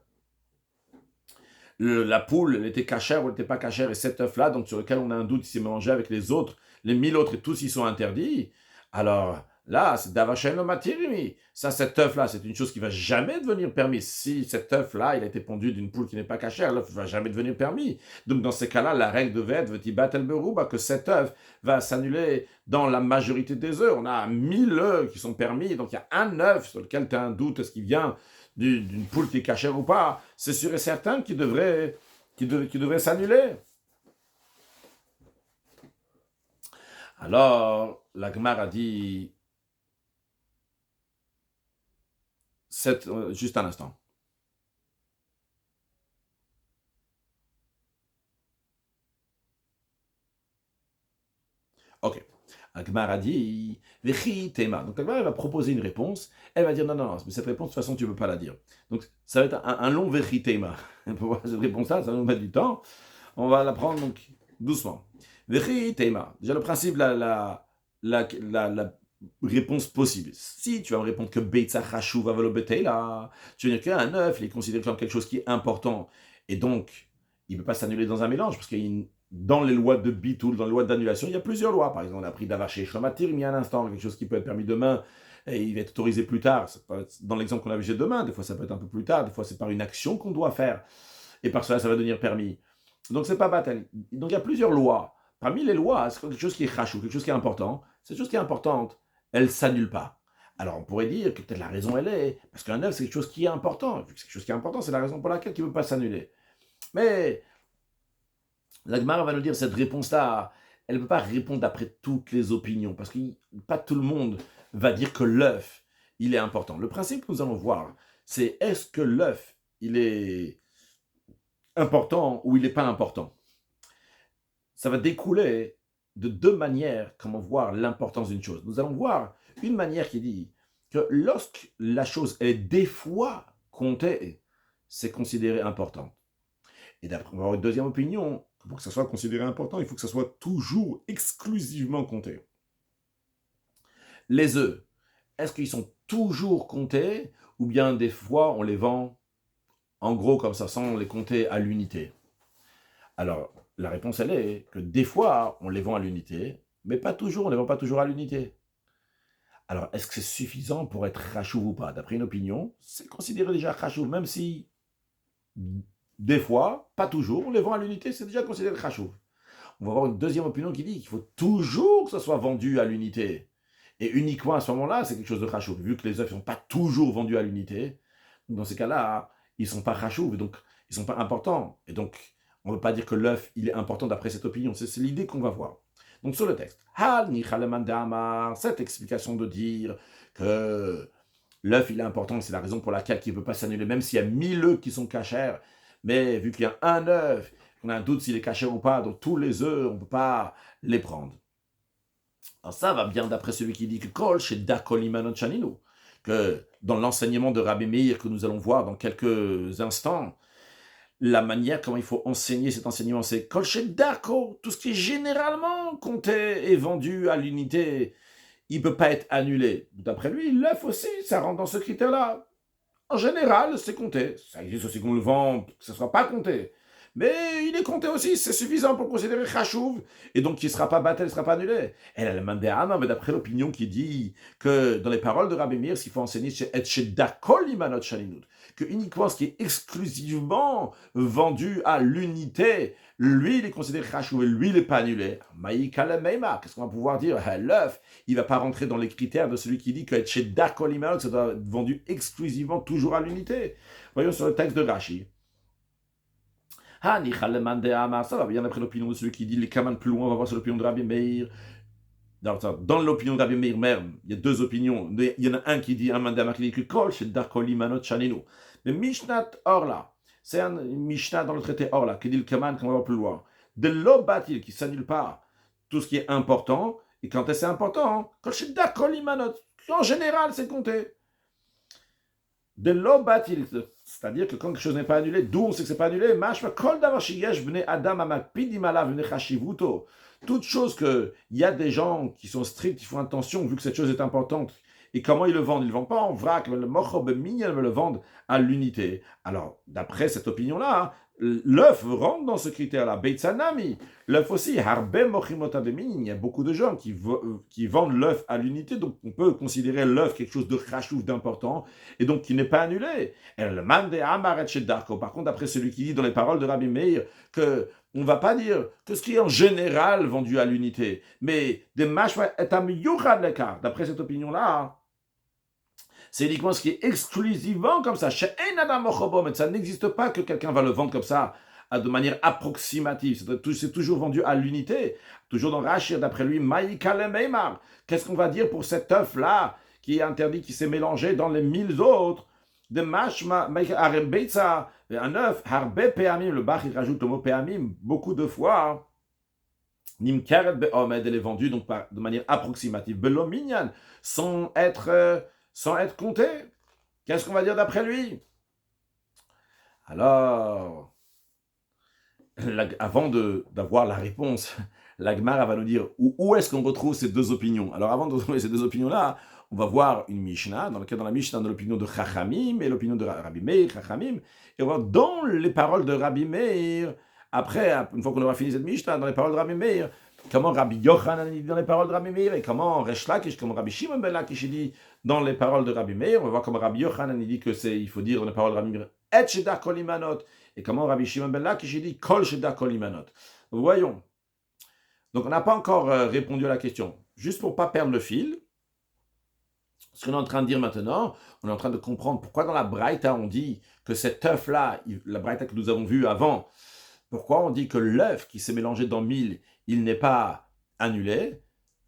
la poule, elle était cachère ou elle n'était pas cachère, et cet œuf-là, donc sur lequel on a un doute, il s'est mélangé avec les autres, les 1000 autres, et tous ils sont interdits, alors là, c'est Davashen Matirimi. Ça, cet œuf-là, c'est une chose qui va jamais devenir permise. Si cet œuf-là, il a été pondu d'une poule qui n'est pas cachère, l'œuf ne va jamais devenir permis. Donc dans ces cas-là, la règle devait être que cet œuf va s'annuler dans la majorité des œufs. On a 1000 œufs qui sont permis, donc il y a un œuf sur lequel tu as un doute, est-ce qu'il vient d'une poule qui est cachère ou pas, c'est sûr et certain qu'il devrait s'annuler. Alors, la Gemara a dit, juste un instant. Ok. La Gemara a dit, Vechi Tema. Donc la Gemara va proposer une réponse. Elle va dire non, mais cette réponse, de toute façon, tu ne peux pas la dire. Donc ça va être un long Vechi Tema. Pour voir cette réponse-là, ça va nous mettre du temps. On va la prendre donc doucement. Vechi Tema. Déjà le principe, la réponse possible. Si tu vas me répondre que Beitza Chashuv Avalo Beteila, tu veux dire qu'un œuf, il est considéré comme quelque chose qui est important. Et donc, il ne peut pas s'annuler dans un mélange, parce qu'il y a dans les lois de Bitoul, dans les lois d'annulation, il y a plusieurs lois. Par exemple, on a pris Davaché Shlomatir, il y a un instant, quelque chose qui peut être permis demain, et il va être autorisé plus tard. Dans l'exemple qu'on a vu demain, des fois ça peut être un peu plus tard, des fois c'est par une action qu'on doit faire, et par cela ça va devenir permis. Donc c'est pas bataille. Donc il y a plusieurs lois. Parmi les lois, c'est quelque chose qui est chachou, quelque chose qui est important. Cette chose qui est importante, elle ne s'annule pas. Alors on pourrait dire que peut-être la raison elle est, parce qu'un œuf c'est quelque chose qui est important. Vu que c'est quelque chose qui est important, c'est la raison pour laquelle il ne peut pas s'annuler. Mais la Gemara va nous dire cette réponse-là, elle ne peut pas répondre d'après toutes les opinions, parce que pas tout le monde va dire que l'œuf, il est important. Le principe que nous allons voir, c'est est-ce que l'œuf, il est important ou il n'est pas important? Ça va découler de deux manières comment voir l'importance d'une chose. Nous allons voir une manière qui dit que lorsque la chose est des fois comptée, c'est considéré important. Et d'après, on va avoir une deuxième opinion, pour que ça soit considéré important, il faut que ça soit toujours exclusivement compté. Les œufs, est-ce qu'ils sont toujours comptés ou bien des fois on les vend en gros comme ça, sans les compter à l'unité? Alors, la réponse, elle est que des fois, on les vend à l'unité, mais pas toujours, on ne les vend pas toujours à l'unité. Alors, est-ce que c'est suffisant pour être rachouv ou pas? D'après une opinion, c'est considéré déjà rachouv, même si des fois, pas toujours, on les vend à l'unité, c'est déjà considéré rachouv. On va avoir une deuxième opinion qui dit qu'il faut toujours que ça soit vendu à l'unité. Et uniquement à ce moment-là, c'est quelque chose de rachouv, vu que les œufs ne sont pas toujours vendus à l'unité. Dans ces cas-là, ils ne sont pas rachouv, donc ils ne sont pas importants. Et donc, on ne veut pas dire que l'œuf, il est important d'après cette opinion. C'est l'idée qu'on va voir. Donc, sur le texte, cette explication de dire que l'œuf, il est important, c'est la raison pour laquelle il ne peut pas s'annuler, même s'il y a 1000 œufs qui sont cachers, mais vu qu'il y a un œuf, on a un doute s'il est caché ou pas, donc tous les œufs, on ne peut pas les prendre. Alors ça va bien d'après celui qui dit que Kol chez Dakolimanot Chaninu, que dans l'enseignement de Rabbi Meir que nous allons voir dans quelques instants, la manière comment il faut enseigner cet enseignement, c'est Kol chez Dako, tout ce qui est généralement compté et vendu à l'unité, il ne peut pas être annulé. D'après lui, l'œuf aussi, ça rentre dans ce critère-là. En général, c'est compté. Ça existe aussi qu'on le vend, que ce ne soit pas compté. Mais il est compté aussi, c'est suffisant pour considérer Khashouv, et donc il ne sera pas battu, il ne sera pas annulé. Elle a demandé à Anna, mais d'après l'opinion qui dit que dans les paroles de Rabbi Meir, ce qu'il faut enseigner, c'est chez Dakol Imanot Shalinut, que uniquement ce qui est exclusivement vendu à l'unité, lui, il est considéré Khashouv, et lui, il n'est pas annulé. Maïkala Meima, qu'est-ce qu'on va pouvoir dire? L'œuf, il ne va pas rentrer dans les critères de celui qui dit que chez Dakol Imanot, ça doit être vendu exclusivement toujours à l'unité. Voyons sur le texte de Rashi. Ça va bien après l'opinion de celui qui dit les Kaman plus loin, on va voir sur l'opinion de Rabbi Meir. Dans l'opinion de Rabbi Meir même, il y a deux opinions. Il y en a un qui dit, un mandama qui dit que Kol, c'est Dakoli Manot Chaninu. Mais Mishnat Orla, c'est un Mishnah dans le traité Orla qui dit le Kaman, qu'on va voir plus loin. De l'Obatil qui ne s'annule pas tout ce qui est important, et quand c'est important, Kol, c'est Dakoli Manot. En général, c'est compté. De l'obatil, c'est-à-dire que quand quelque chose n'est pas annulé, d'où on sait que c'est pas annulé, mashma kol davar sheyesh bnei adam amakpidim alav bnei chashivuto. Toute chose que il y a des gens qui sont stricts, qui font attention vu que cette chose est importante. Et comment ils le vendent? Ils ne le vendent pas en vrac, mais le mochob minyan le vendent à l'unité. Alors, d'après cette opinion-là, l'œuf rentre dans ce critère-là. Beitsanami, l'œuf aussi, harbe mochimota bemin, il y a beaucoup de gens qui vendent l'œuf à l'unité, donc on peut considérer l'œuf quelque chose de rachouf, d'important, et donc qui n'est pas annulé. Et le mande amaret chez Darko, par contre, d'après celui qui dit dans les paroles de Rabbi Meir, que on ne va pas dire que ce qui est en général vendu à l'unité, mais des mashma et am yuchad lekar, d'après cette opinion-là, c'est uniquement ce qui est exclusivement comme ça. Ça n'existe pas que quelqu'un va le vendre comme ça, de manière approximative. C'est toujours vendu à l'unité. Toujours dans Rachir, d'après lui, Meimar. Qu'est-ce qu'on va dire pour cet œuf-là qui est interdit, qui s'est mélangé dans les 1000 autres? De mashma, un œuf, harbe peamim, le bach il rajoute le mot peamim, beaucoup de fois. Nimkaret be'omed, elle est vendue donc de manière approximative. Belominyan, sans être compté. Qu'est-ce qu'on va dire d'après lui? Alors, avant d'avoir la réponse, la Gemara va nous dire où est-ce qu'on retrouve ces deux opinions. Alors, avant de retrouver ces deux opinions-là, on va voir une Mishnah, dans la Mishnah, dans l'opinion de Chachamim et l'opinion de Rabbi Meir, Chachamim, et on va voir dans les paroles de Rabbi Meir, après, une fois qu'on aura fini cette Mishnah, dans les paroles de Rabbi Meir, comment Rabbi Yochanan dit dans les paroles de Rabbi Meir, et comment Resh Lakish, comment Rabbi Shimon ben Lakish dit dans les paroles de Rabbi Meir. On va voir comment Rabbi Yochanan dit que il faut dire dans les paroles de Rabbi Meir, Et Sheda Kol Imanot, et comment Rabbi Shimon ben Lakish dit Kol Sheda Kol Imanot. Voyons. Donc on n'a pas encore répondu à la question. Juste pour ne pas perdre le fil, ce qu'on est en train de dire maintenant, on est en train de comprendre pourquoi dans la Braïta on dit que cet œuf-là, la Braïta que nous avons vue avant, pourquoi on dit que l'œuf qui s'est mélangé dans 1000, il n'est pas annulé?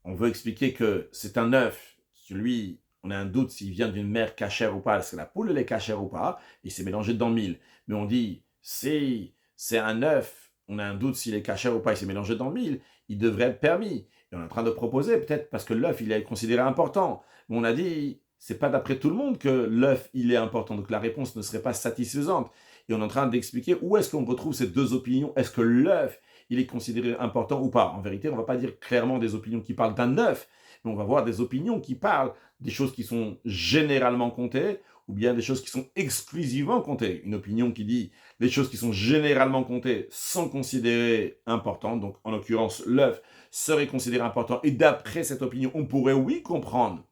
On veut expliquer que c'est un œuf, celui, on a un doute s'il vient d'une mère cachère ou pas, est-ce que la poule elle est cachère ou pas, il s'est mélangé dans 1000. Mais on dit, si c'est un œuf, on a un doute s'il est cachère ou pas, il s'est mélangé dans 1000, il devrait être permis. Et on est en train de proposer, peut-être parce que l'œuf, il est considéré important. Mais on a dit, c'est pas d'après tout le monde que l'œuf, il est important. Donc la réponse ne serait pas satisfaisante. Et on est en train d'expliquer où est-ce qu'on retrouve ces deux opinions. Est-ce que l'œuf, il est considéré important ou pas. En vérité, on ne va pas dire clairement des opinions qui parlent d'un œuf, mais on va voir des opinions qui parlent des choses qui sont généralement comptées ou bien des choses qui sont exclusivement comptées. Une opinion qui dit les choses qui sont généralement comptées sont considérées importantes, donc en l'occurrence l'œuf serait considéré important, et d'après cette opinion, on pourrait oui comprendre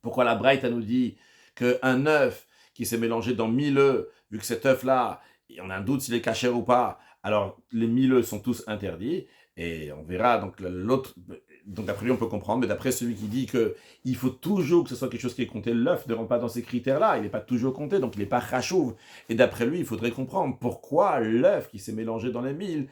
pourquoi la Braïta nous dit qu'un œuf qui s'est mélangé dans 1000 œufs, vu que cet œuf-là, on a un doute s'il est cachère ou pas, alors les 1000 œufs sont tous interdits, et on verra, donc l'autre, donc d'après lui on peut comprendre, mais d'après celui qui dit qu'il faut toujours que ce soit quelque chose qui est compté, l'œuf ne rentre pas dans ces critères-là, il n'est pas toujours compté, donc il n'est pas chachouv, et d'après lui il faudrait comprendre pourquoi l'œuf qui s'est mélangé dans les 1000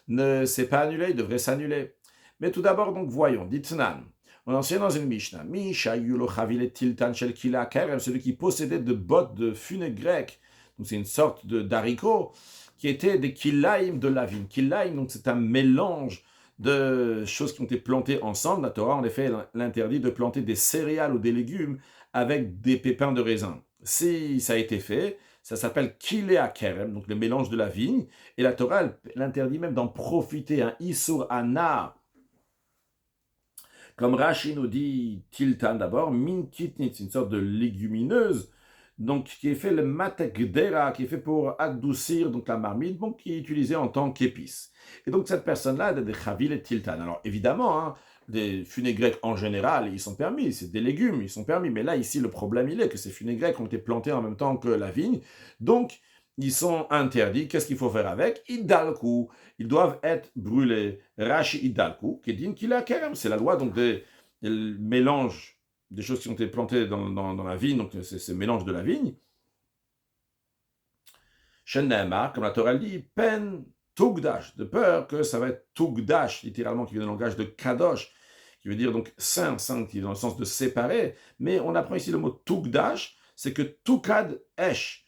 ne s'est pas annulé, il devrait s'annuler. Mais tout d'abord, donc voyons, Ditnan. On enseigne dans une Mishnah, Misha yulo chavile tiltan shel kila kerem, celui qui possédait de bottes de funet grec, donc c'est une sorte d'haricot, qui étaient des kilaim de la vigne. Kilaim, donc c'est un mélange de choses qui ont été plantées ensemble. La Torah, en effet, l'interdit de planter des céréales ou des légumes avec des pépins de raisin. Si ça a été fait, ça s'appelle kilea kerem, donc le mélange de la vigne, et la Torah, l'interdit même d'en profiter, un isur ana. Comme Rashi nous dit, tiltan d'abord, min kitnit, une sorte de légumineuse, donc qui est fait le matekdera, qui est fait pour adoucir donc la marmite, donc qui est utilisée en tant qu'épice. Et donc cette personne-là a des chavil et tiltan. Alors évidemment, hein, des funets grecs en général, ils sont permis, c'est des légumes, ils sont permis. Mais là, ici, le problème, il est que ces funets grecs ont été plantés en même temps que la vigne, donc ils sont interdits. Qu'est-ce qu'il faut faire avec? Idalku. Ils doivent être brûlés. Rashi idalku, kedin kila kerem. C'est la loi donc des mélanges des choses qui ont été plantées dans la vigne, donc c'est ce mélange de la vigne. Shenema, comme la Torah dit, pen tugdash, de peur que ça va être tugdash, littéralement, qui vient du langage de kadosh, qui veut dire donc saint, saint, qui est dans le sens de séparer, mais on apprend ici le mot tugdash, c'est que tukad esh,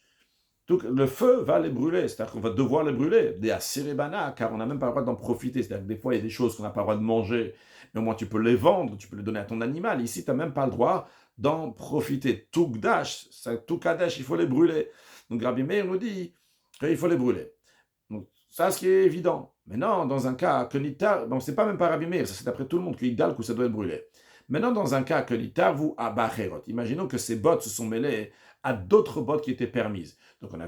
le feu va les brûler, c'est-à-dire qu'on va devoir les brûler, des asirebana, car on n'a même pas le droit d'en profiter, c'est-à-dire que des fois il y a des choses qu'on n'a pas le droit de manger, mais au moins tu peux les vendre, tu peux les donner à ton animal, ici tu n'as même pas le droit d'en profiter. Tukdash, tukadesh, il faut les brûler. Donc Rabbi Meir nous dit qu'il faut les brûler. Donc ça, ce qui est évident. Maintenant, dans un cas que Nitar, bon, c'est pas même pas Rabbi Meir, ça c'est d'après tout le monde que Idal, que ça doit être brûlé. Maintenant, dans un cas que Nitar, vous abacherot, imaginons que ces bottes se sont mêlées à d'autres bottes qui étaient permises. Donc on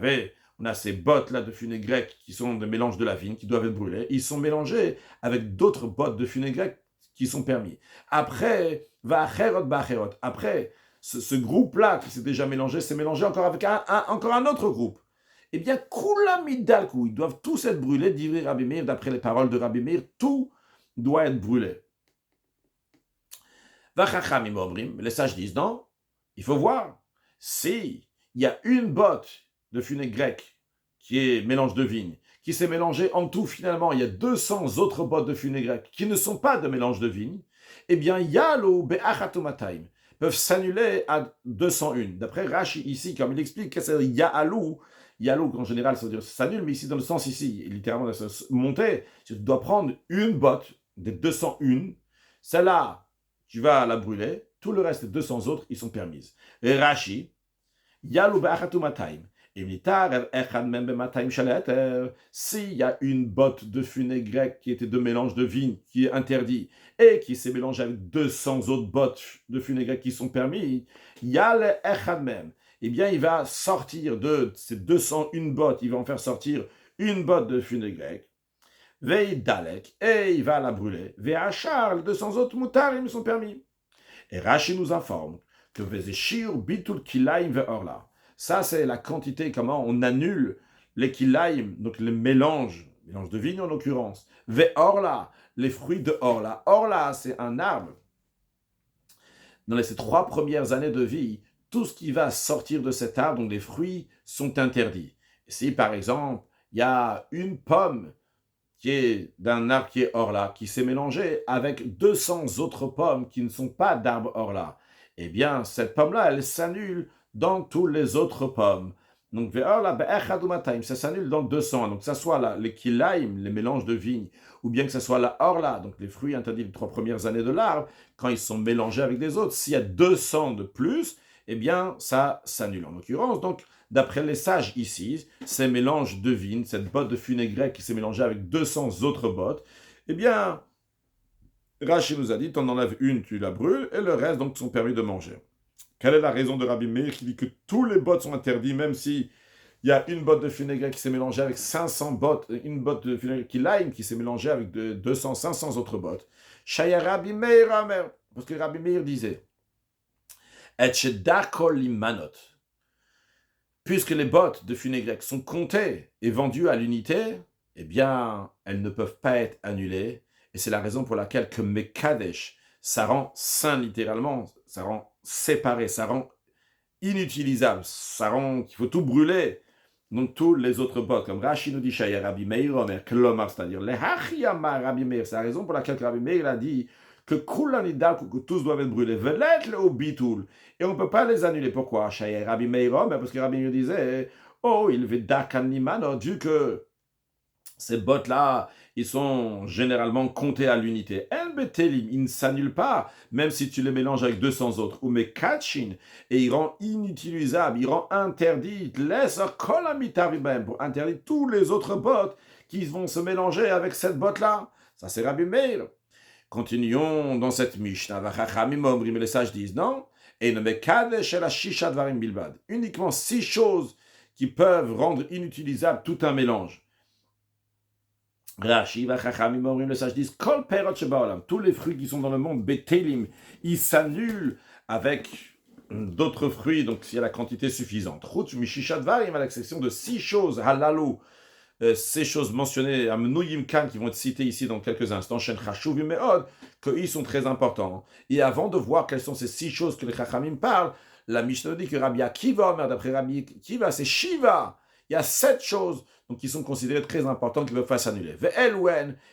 a ces bottes-là de funet grec qui sont des mélanges de la vigne, qui doivent être brûlés. Ils sont mélangés avec d'autres bottes de funet grec qui sont permis. Après, après, ce groupe-là qui s'est déjà mélangé, s'est mélangé encore avec encore un autre groupe. Eh bien, Kulamidalku, ils doivent tous être brûlés, dit Rabbi Meir, d'après les paroles de Rabbi Meir, tout doit être brûlé. Vachachamim omrim, les sages disent, non, il faut voir, si il y a une botte de funet grec qui est mélange de vigne, qui s'est mélangée en tout finalement, il y a 200 autres bottes de funet grec qui ne sont pas de mélange de vigne, eh bien, Yalo be'achatomatayim peuvent s'annuler à 201. D'après Rashi ici, comme il explique, qu'est-ce que c'est Yalo, en général, ça veut dire s'annule, mais ici, dans le sens ici, littéralement, ça se monter, tu dois prendre une botte des 201, celle-là, tu vas la brûler, tout le reste des 200 autres, ils sont permises. Et Rashi, Yalo be'achatomatayim. S'il y a une botte de funet grec qui était de mélange de vigne, qui est interdit, et qui s'est mélangée avec 200 autres bottes de funet grec qui sont permis, eh bien, il va sortir de ces 201 bottes, il va en faire sortir une botte de funet grec, Veidalek, et il va la brûler, Veachar, les 200 autres moutarim sont permis. Et Rashi nous informe que Vezeshir bitul kilaim ve'orla. Ça, c'est la quantité, comment on annule les kilaim, donc le mélange de vigne en l'occurrence. Ve'orla, les fruits de orla. Orla, c'est un arbre. Dans ces 3 premières années de vie, tout ce qui va sortir de cet arbre, donc les fruits, sont interdits. Et si, par exemple, il y a une pomme qui est d'un arbre qui est orla, qui s'est mélangée avec 200 autres pommes qui ne sont pas d'arbre orla, eh bien, cette pomme-là, elle s'annule dans toutes les autres pommes. Donc, ça s'annule dans 200. Donc, que ce soit les kilaim, les mélanges de vignes, ou bien que ce soit la orla, donc les fruits interdits les 3 premières années de l'arbre, quand ils sont mélangés avec des autres, s'il y a 200 de plus, eh bien, ça s'annule. En l'occurrence, donc, D'après les sages ici, ces mélanges de vin, cette botte de funègre qui s'est mélangée avec 200 autres bottes, eh bien, Rashi nous a dit, t'en enlèves une, tu la brûles, et le reste, donc, sont permis de manger. Quelle est la raison de Rabbi Meir qui dit que tous les bottes sont interdits, même si il y a une botte de funègre qui s'est mélangée avec 500 bottes, une botte de funègre qui s'est mélangée avec 200, 500 autres bottes. Shaya Rabbi Meir Amer, parce que Rabbi Meir disait, Et shedakol limanot, puisque les bottes de funègre sont comptées et vendues à l'unité, eh bien, elles ne peuvent pas être annulées. Et c'est la raison pour laquelle que Mekadesh, ça rend saint littéralement, ça rend séparé, ça rend inutilisable, ça rend qu'il faut tout brûler. Donc tous les autres bottes, comme Rashi nous dit, Shaya Rabbi Meir Omer, Klomar, c'est-à-dire les Hachiyama Rabbi Meir, c'est la raison pour laquelle Rabbi Meir a dit que tous doivent être brûlés, Velet le Bitul, et on ne peut pas les annuler. Pourquoi? Shaya Rabbi Meir Omer, parce que Rabbi Meir disait, oh, il veut Dakan Nimano, vu que ces bottes-là, ils sont généralement comptés à l'unité. Ils ne s'annulent pas, même si tu les mélanges avec 200 autres. Ou mais kachin, et il rend inutilisable, il rend interdit, laisse pour interdire tous les autres bottes qui vont se mélanger avec cette botte-là. Ça, c'est Rabbi Meir. Continuons dans cette Mishnah. Mais les sages disent non. Et ne me kadesh la shisha dvarim bilbad. Uniquement 6 choses qui peuvent rendre inutilisable tout un mélange. Rashi, Vachachamim, les sages disent, Kol perot shebaolam, tous les fruits qui sont dans le monde, betelim, ils s'annulent avec d'autres fruits, donc s'il y a la quantité suffisante. Chutz mishishat varim, à l'exception de 6 choses, halalou, ces choses mentionnées à Menuyim Kan, qui vont être citées ici dans quelques instants, Shen Chashuvim Meod, qu'ils sont très importants. Et avant de voir quelles sont ces 6 choses que les Chachamim parlent, la Mishnah dit que Rabbi Akiva, d'après Rabbi Akiva, c'est Shiva. Il y a 7 choses donc, qui sont considérées très importantes qui peuvent faire s'annuler.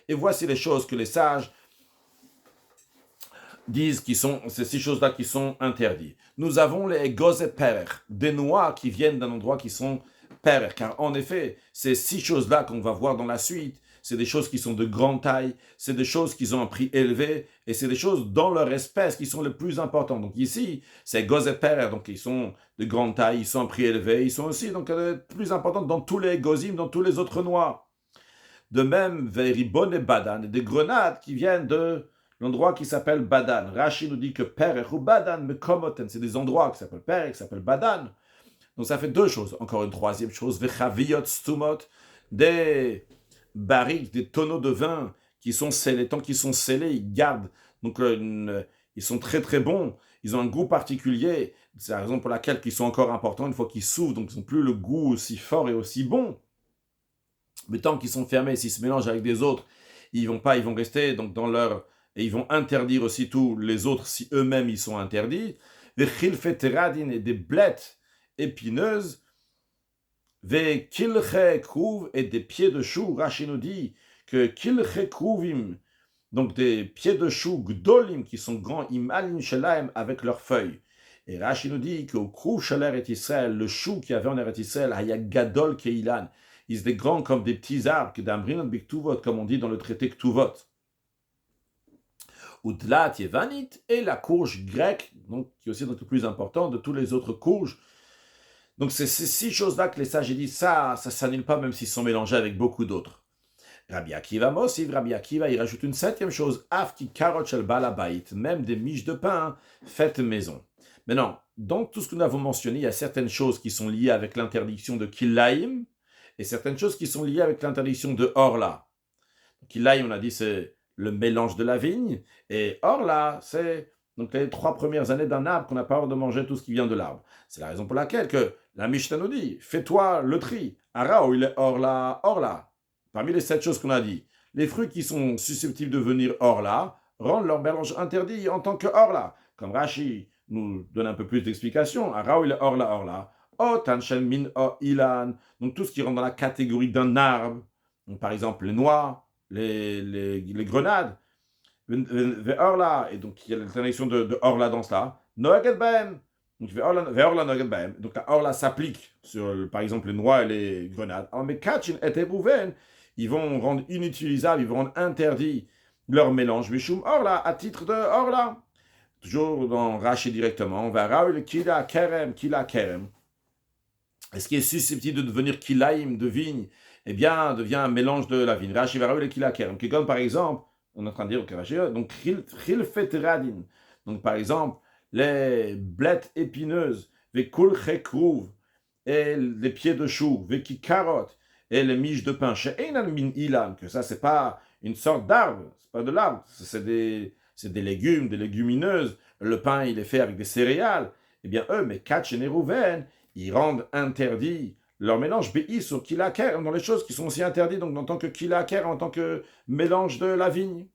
Et voici les choses que les sages disent qui sont ces 6 choses-là qui sont interdites. Nous avons les goze perer, des noix qui viennent d'un endroit qui sont perer, car en effet, ces 6 choses-là qu'on va voir dans la suite, c'est des choses qui sont de grande taille, c'est des choses qui ont un prix élevé, et c'est des choses dans leur espèce qui sont les plus importantes. Donc ici, c'est goze perer, donc ils sont de grande taille, ils sont un prix élevé, ils sont aussi donc plus importants dans tous les gozim, dans tous les autres noix. De même, veribon et badan, des grenades qui viennent de l'endroit qui s'appelle Badan. Rashi nous dit que Perech ou Badan, mais Komoten, c'est des endroits qui s'appellent Perech, qui s'appellent Badan. Donc ça fait 2 choses. Encore une troisième chose, Vechaviyot Stumot, des barriques, des tonneaux de vin qui sont scellés. Tant qu'ils sont scellés, ils gardent. Donc ils sont très très bons. Ils ont un goût particulier. C'est la raison pour laquelle ils sont encore importants une fois qu'ils s'ouvrent. Donc ils n'ont plus le goût aussi fort et aussi bon. Mais tant qu'ils sont fermés, s'ils se mélangent avec des autres, ils vont rester donc dans leur... Et ils vont interdire aussi tous les autres si eux-mêmes ils sont interdits. Des chilfeteradin et des blettes épineuses. Des kilche kruv et des pieds de chou. Rashi nous dit que kilche kruvim, donc des pieds de chou gdolim qui sont grands, imalin shelaim avec leurs feuilles. Et Rashi nous dit qu'au kruv shel Eretz Israël, le chou qu'il y avait en Eretz Israël, haya gadol keilan, ils étaient grands comme des petits arbres, que d'amrinot biktuvot, comme on dit dans le traité Ktuvot. Udlat yevanit et la courge grecque, donc, qui est aussi donc, le plus important de tous les autres courges. Donc c'est ces 6 choses-là que les sages disent, ça ne s'annule pas même s'ils sont mélangés avec beaucoup d'autres. Rabbi Akiva Mosiv, Rabbi Akiva, il rajoute une 7e chose, Afki karot shel balabait, même des miches de pain faites maison. Maintenant, dans tout ce que nous avons mentionné, il y a certaines choses qui sont liées avec l'interdiction de kilaim, et certaines choses qui sont liées avec l'interdiction de orla. Kilaim, on a dit, c'est le mélange de la vigne, et orla, c'est donc les 3 premières années d'un arbre qu'on n'a pas le droit de manger tout ce qui vient de l'arbre. C'est la raison pour laquelle que la Mishnah nous dit, fais-toi le tri. Arao, il est orla, orla. Parmi les 7 choses qu'on a dit, les fruits qui sont susceptibles de devenir orla rendent leur mélange interdit en tant que orla. Comme Rashi nous donne un peu plus d'explications, Arao, il est orla, orla. O tanchen min o ilan. Donc tout ce qui rentre dans la catégorie d'un arbre. Donc, par exemple, les noix, les grenades, Ve'orla, et donc il y a l'interdiction de orla dans cela, noaget baem, donc ve'orla noaget baem, donc la orla s'applique sur, par exemple, les noix et les grenades. Alors, mais kachin et ebouven, ils vont rendre inutilisable, ils vont rendre interdit leur mélange, mishum orla, à titre de orla. Toujours dans Rashi directement, on va raoul kila kerem, Et ce qui est susceptible de devenir kilaïm de vigne, eh bien, devient un mélange de la vigne. Rashi va le kilaker. Comme par exemple, on est en train de dire que Rashi, donc chilfet radin. Donc par exemple, les blettes épineuses, les kulchekrouv, et les pieds de chou, les carottes, et les miches de pain. Chez Einan min ilan, que ça, c'est pas une sorte d'arbre, c'est pas de l'arbre, c'est des légumes, des légumineuses. Le pain, il est fait avec des céréales. Eh bien, eux, mais Katch et Nérouven, ils rendent interdit leur mélange BI ou kilaker dans les choses qui sont aussi interdites, donc en tant que kilaker, en tant que mélange de la vigne.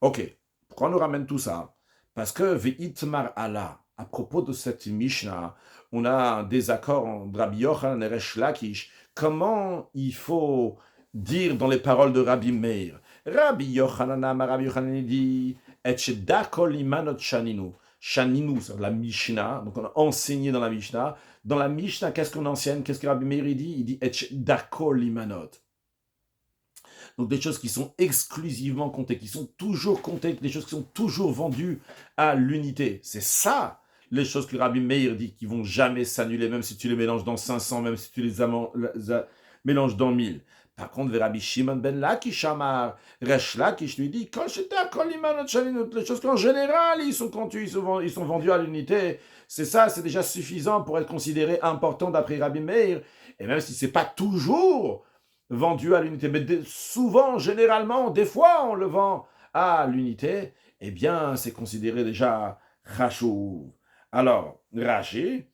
Ok, pourquoi on nous ramène tout ça? Parce que Ve'itmar Allah, à propos de cette Mishnah, on a un désaccord entre Rabbi Yochanan et Resh Lakish. Comment il faut dire dans les paroles de Rabbi Meir? Rabbi Yochanan dit Et shedakol imanot shaninu. Shaninu, c'est la Mishnah, donc on a enseigné dans la Mishnah. Dans la Mishnah, qu'est-ce qu'on enseigne? Qu'est-ce que Rabbi Meir dit? Il dit Et shedakol imanot. Donc des choses qui sont exclusivement comptées, qui sont toujours comptées, des choses qui sont toujours vendues à l'unité. C'est ça, les choses que Rabbi Meir dit, qui vont jamais s'annuler, même si tu les mélanges dans 500, même si tu les mélanges dans 1000. Par contre, Rabbi Shimon ben Lakish Amar, Resh Lakish lui dit, les choses qu'en général, ils sont comptés, ils sont vendus à l'unité. C'est ça, c'est déjà suffisant pour être considéré important d'après Rabbi Meir. Et même si c'est pas toujours vendu à l'unité, mais souvent, généralement, des fois, on le vend à l'unité, eh bien, c'est considéré déjà chachouv. Alors, Rashi,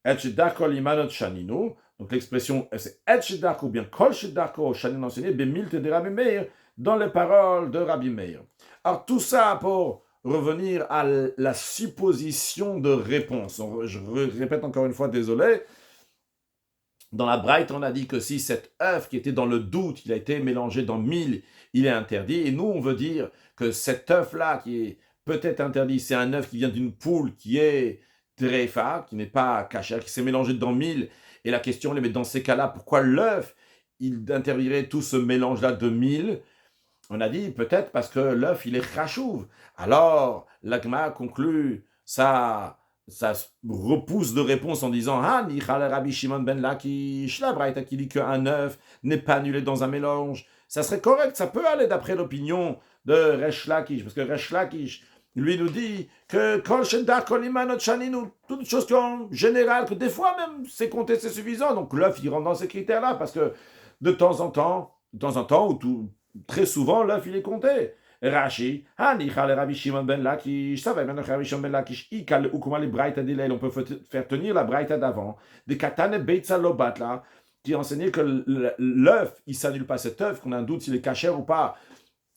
etchedako limanot shaninu, donc l'expression, c'est etchedako, ou bien kol shedako shaninu enseigné, bemilte de Rabbi Meir, dans les paroles de Rabbi Meir. Alors, tout ça pour revenir à la supposition de réponse. Je répète encore une fois, désolé. Dans la Braït, on a dit que si cet œuf qui était dans le doute, il a été mélangé dans 1000, il est interdit. Et nous, on veut dire que cet œuf-là, qui est peut-être interdit, c'est un œuf qui vient d'une poule qui est tréfa, qui n'est pas cachère, qui s'est mélangé dans 1000. Et la question est, mais dans ces cas-là, pourquoi l'œuf, il interdirait tout ce mélange-là de 1000? On a dit peut-être parce que l'œuf, il est chachouv. Alors, l'agma conclut ça repousse de réponse en disant Ah, Nichal Rabbi Shimon ben Lakish, la Braïta qui dit qu'un œuf n'est pas annulé dans un mélange. Ça serait correct, ça peut aller d'après l'opinion de Resh Lakish, parce que Resh Lakish, lui nous dit que Kol Shedar Kol Imanot Shaninu, toutes choses en général, que des fois même c'est compté, c'est suffisant. Donc l'œuf, il rentre dans ces critères-là, parce que de temps en temps, ou très souvent, l'œuf, il est compté. Rashi, Rabbi Shimon ben Lakish, ça va maintenant Rabbi Shimon ben Lakish, ou comment les Braïta d'Hillel, on peut faire tenir la Braïta d'avant, des Katane Beitza Lobatla, qui enseignait que l'œuf, il s'annule pas, cet œuf, qu'on a un doute s'il est cachère ou pas,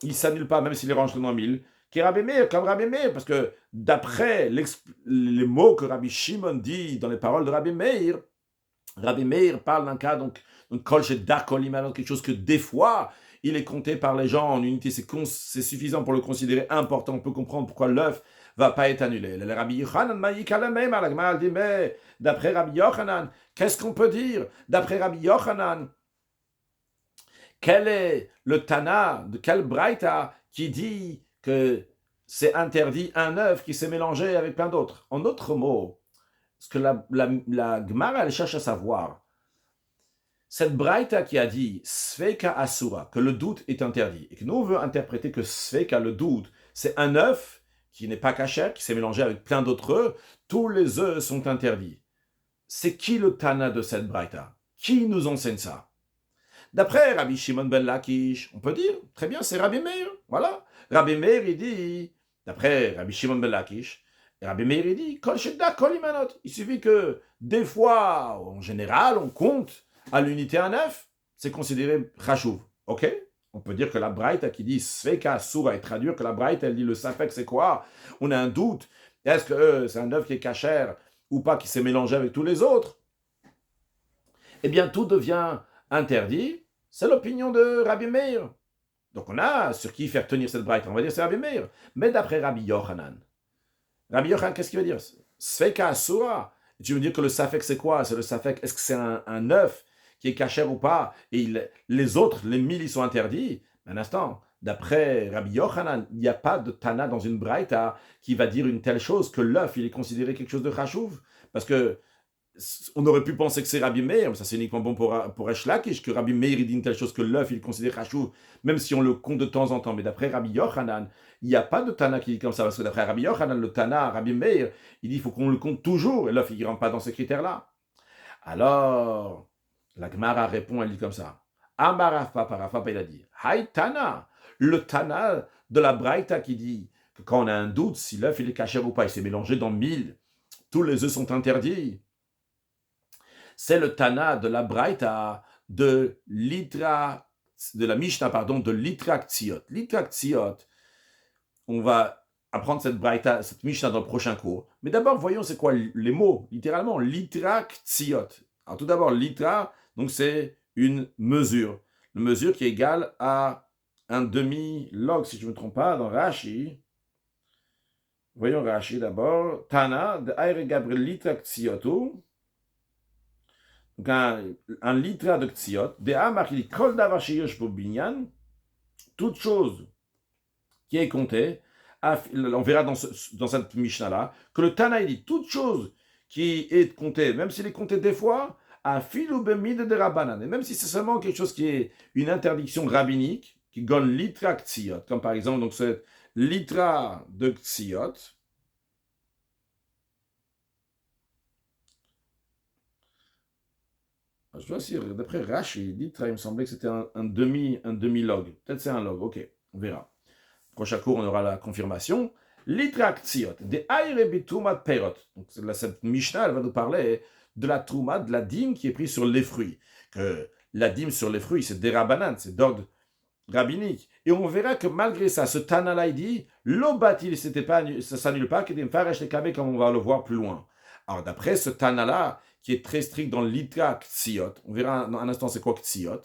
il s'annule pas, même s'il est rangé dans 1000, qui est Rabbi Meir, comme Rabbi Meir, parce que d'après les mots que Rabbi Shimon dit dans les paroles de Rabbi Meir parle d'un cas, donc Kol Shedar Kol Imanot, quelque chose que des fois, il est compté par les gens en unité, c'est suffisant pour le considérer important. On peut comprendre pourquoi l'œuf va pas être annulé. Le Rabbi Yochanan, dit, mais d'après Rabbi Yochanan, qu'est-ce qu'on peut dire? D'après Rabbi Yochanan, quel est le Tana, de quel Braïta qui dit que c'est interdit un œuf qui s'est mélangé avec plein d'autres? En d'autres mots, ce que la Gemara, elle cherche à savoir, cette Braïta qui a dit Sveka Asura, que le doute est interdit, et que nous on veut interpréter que Sveka, le doute, c'est un œuf qui n'est pas caché, qui s'est mélangé avec plein d'autres œufs, tous les œufs sont interdits. C'est qui le Tana de cette Braïta? Qui nous enseigne ça? D'après Rabbi Shimon ben Lakish, on peut dire, très bien, c'est Rabbi Meir, voilà. Rabbi Meir, il dit, d'après Rabbi Shimon ben Lakish, Rabbi Meir, il dit, Kol Shedda Kol Imanot. Il suffit que, des fois, en général, on compte à l'unité un œuf, c'est considéré chachouv. Ok? On peut dire que la Braïta qui dit Sveka Asura et traduire que la Braïta, elle dit le Safek, c'est quoi? On a un doute. Est-ce que c'est un œuf qui est cachère ou pas, qui s'est mélangé avec tous les autres? Eh bien, tout devient interdit. C'est l'opinion de Rabbi Meir. Donc, on a sur qui faire tenir cette Braïta. On va dire c'est Rabbi Meir. Mais d'après Rabbi Yochanan, qu'est-ce qu'il veut dire? Sveka Asura. Tu veux dire que le Safek, c'est quoi? C'est le Safek, est-ce que c'est un œuf qui est cachère ou pas, et les autres, les 1000, ils sont interdits? Un instant, d'après Rabbi Yochanan, il n'y a pas de Tana dans une Braïta qui va dire une telle chose, que l'œuf, il est considéré quelque chose de chachouv, parce que on aurait pu penser que c'est Rabbi Meir, mais ça c'est uniquement bon pour Esh Lakish, que Rabbi Meir il dit une telle chose que l'œuf il considère Khashou, même si on le compte de temps en temps. Mais d'après Rabbi Yochanan, il n'y a pas de Tana qui dit comme ça, parce que d'après Rabbi Yochanan, le Tana, Rabbi Meir, il dit qu'il faut qu'on le compte toujours, et l'œuf il ne rentre pas dans ces critères-là. Alors, la Gemara répond, elle dit comme ça. Amar Rav, il a dit, Hay Tana, le Tana de la Braïta qui dit que quand on a un doute si l'œuf il est kasher ou pas, il s'est mélangé dans 1000, tous les œufs sont interdits. C'est le Tana de la Braïta de la Mishnah, de Litra Ktziot. Litra Ktziot, on va apprendre cette Braïta, cette Mishnah dans le prochain cours. Mais d'abord, voyons c'est quoi les mots, littéralement, Litra Ktziot. Alors tout d'abord, Litra, donc c'est une mesure qui est égale à un demi-log, si je ne me trompe pas, dans Rashi. Voyons Rashi d'abord. Tana de Aire Gabriel Litra Ktziot. Donc un litra de Ktziot, de Amar qui dit Kol davar sheyesh bo binyan, toute chose qui est comptée, on verra dans cette Mishnah-là, que le Tana il dit toute chose qui est comptée, même s'il est compté des fois, à filu bemide de Rabbanan, et même si c'est seulement quelque chose qui est une interdiction rabbinique, qui donne litra Ktziot, comme par exemple donc ce litra de Ktziot. Je dois dire, d'après Rashi, il me semblait que c'était un demi-log. Peut-être c'est un log, ok, on verra. Prochain cours, on aura la confirmation. Litra Ktziot, de Aire Bitoumat Perot. Donc cette Mishnah, elle va nous parler de la Trouma, de la dîme qui est prise sur les fruits. Que la dîme sur les fruits, c'est des rabanan, c'est d'ordre rabbinique. Et on verra que malgré ça, ce Tana-là, il dit, l'obatil, ça s'annule pas, qu'il faresh les kabé, comme on va le voir plus loin. Alors d'après ce Tana-là, qui est très strict dans l'itra Ktziot, on verra dans un instant c'est quoi Ktziot,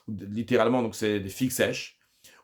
littéralement donc c'est des figues sèches,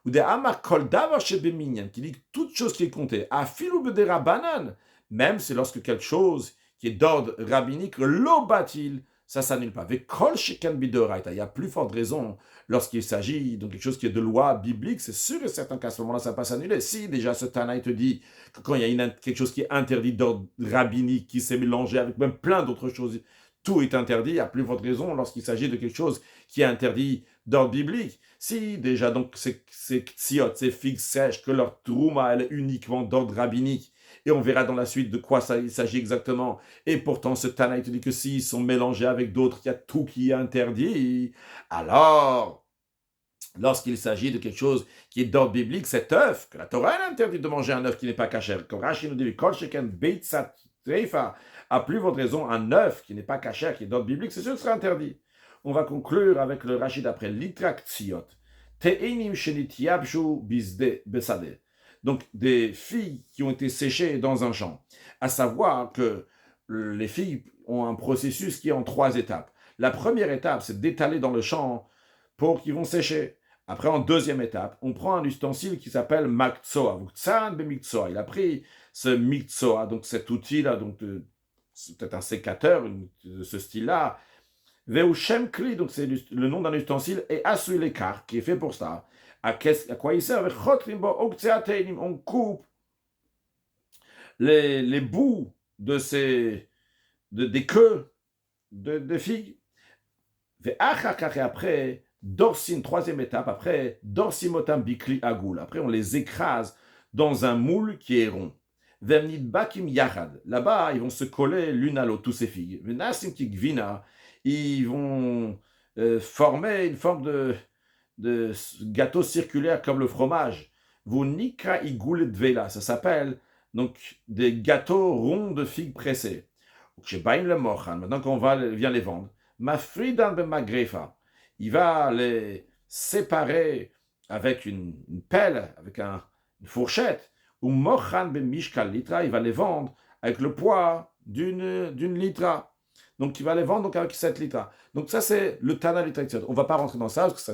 ou des Amar Kol Davar Shebeminyan, qui dit que toute chose qui est comptée, à filou bedera banane, même c'est lorsque quelque chose qui est d'ordre rabbinique, l'obatil, ça s'annule pas. Avec Kol Shekan Bidoraita, il y a plus forte raison lorsqu'il s'agit de quelque chose qui est de loi biblique, c'est sûr et certain qu'à ce moment-là, ça ne va pas s'annuler. Si déjà ce Tanaï te dit que quand il y a quelque chose qui est interdit d'ordre rabbinique, qui s'est mélangé avec même plein d'autres choses, tout est interdit, il y a plus forte raison lorsqu'il s'agit de quelque chose qui est interdit d'ordre biblique. Si déjà donc c'est ksiot, ces figues sèches, que leur trouma elle est uniquement d'ordre rabbinique, et on verra dans la suite de quoi il s'agit exactement. Et pourtant, ce Tanaï te dit que s'ils sont mélangés avec d'autres, il y a tout qui est interdit. Alors, lorsqu'il s'agit de quelque chose qui est d'ordre biblique, cet œuf, que la Torah elle interdit de manger un œuf qui n'est pas kasher. Comme Rashi nous dit, Kol sheken beitzat treifa, à plus votre raison, un œuf qui n'est pas kasher, qui est d'ordre biblique, c'est sûr que ce sera interdit. On va conclure avec le Rashi d'après l'itraktsiot. Te'enim shenitiabshu bizde besade. Donc, des figues qui ont été séchées dans un champ. À savoir que les figues ont un processus qui est en 3 étapes. La première étape, c'est d'étaler dans le champ pour qu'ils vont sécher. Après, en deuxième étape, on prend un ustensile qui s'appelle Makzoa. Il a pris ce Mikzoa, donc cet outil-là, donc c'est peut-être un sécateur de ce style-là. Veushem Kli, donc c'est le nom d'un ustensile, et Asui l'écart, qui est fait pour ça. À quoi il sert? On coupe les bouts des queues de figues. Et après, Dorsim, troisième étape, après, Dorsimotam Bikli Agoul. Après, on les écrase dans un moule qui est rond. Vernit Bakim Yahad. Là-bas, ils vont se coller l'une à l'autre, tous ces figues. Venasim Kikvina, ils vont former une forme de gâteau circulaire comme le fromage. Vous Nika Igoul Dvela, ça s'appelle donc des gâteaux ronds de figues pressées. Maintenant qu'on vient les vendre, Mafridan ben Magrefa, il va les séparer avec une pelle, avec une fourchette, ou Mochan ben Mishkal Litra, il va les vendre avec le poids d'une litra. Donc il va les vendre donc avec 7 litres. Donc ça c'est le Tana Litra. On ne va pas rentrer dans ça, parce que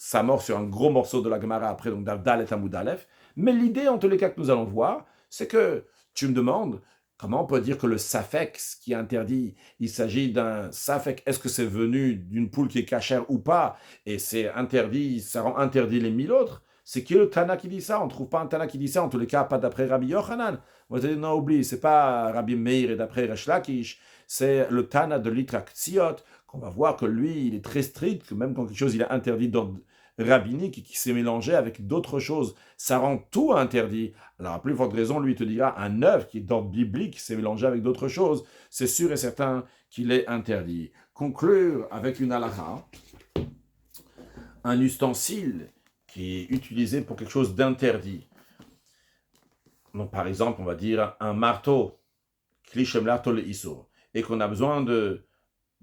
ça mord sur un gros morceau de la Gemara après, donc Dal et Amoud Aleph. Mais l'idée, en tous les cas que nous allons voir, c'est que tu me demandes, comment on peut dire que le safek, ce qui est interdit, il s'agit d'un safek, est-ce que c'est venu d'une poule qui est cachère ou pas, et c'est interdit, ça rend interdit les 1000 autres? C'est qui le Tana qui dit ça? On ne trouve pas un Tana qui dit ça, en tous les cas, pas d'après Rabbi Yochanan. On va dire, non, oublie, c'est pas Rabbi Meir et d'après Resh Lakish, c'est le Tana de l'Itraktziot, qu'on va voir que lui, il est très strict, que même quand quelque chose il est interdit d'ordre rabbinique et qui s'est mélangé avec d'autres choses, ça rend tout interdit. Alors, à plus forte raison, lui, il te dira, un œuf qui est d'ordre biblique s'est mélangé avec d'autres choses, c'est sûr et certain qu'il est interdit. Conclure avec une halakha, un ustensile qui est utilisé pour quelque chose d'interdit. Donc, par exemple, on va dire un marteau, klishem marteau le isur, et qu'on a besoin de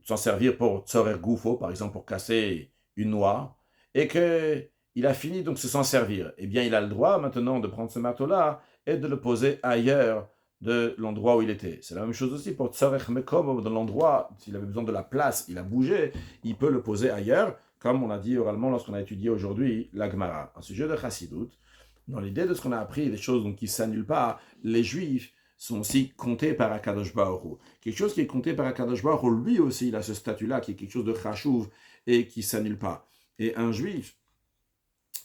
s'en servir pour tzorer goufo, par exemple pour casser une noix, et qu'il a fini donc de s'en servir. Eh bien, il a le droit maintenant de prendre ce marteau-là et de le poser ailleurs de l'endroit où il était. C'est la même chose aussi pour tzorer mekom, dans l'endroit, s'il avait besoin de la place, il a bougé, il peut le poser ailleurs, comme on a dit oralement lorsqu'on a étudié aujourd'hui la Gemara. Un sujet de Chassidut, dans l'idée de ce qu'on a appris, des choses donc, qui ne s'annulent pas, les Juifs sont aussi comptés par Akadosh Baruch Hu. Quelque chose qui est compté par Akadosh Baruch Hu, lui aussi, il a ce statut-là, qui est quelque chose de chachouv et qui ne s'annule pas. Et un Juif,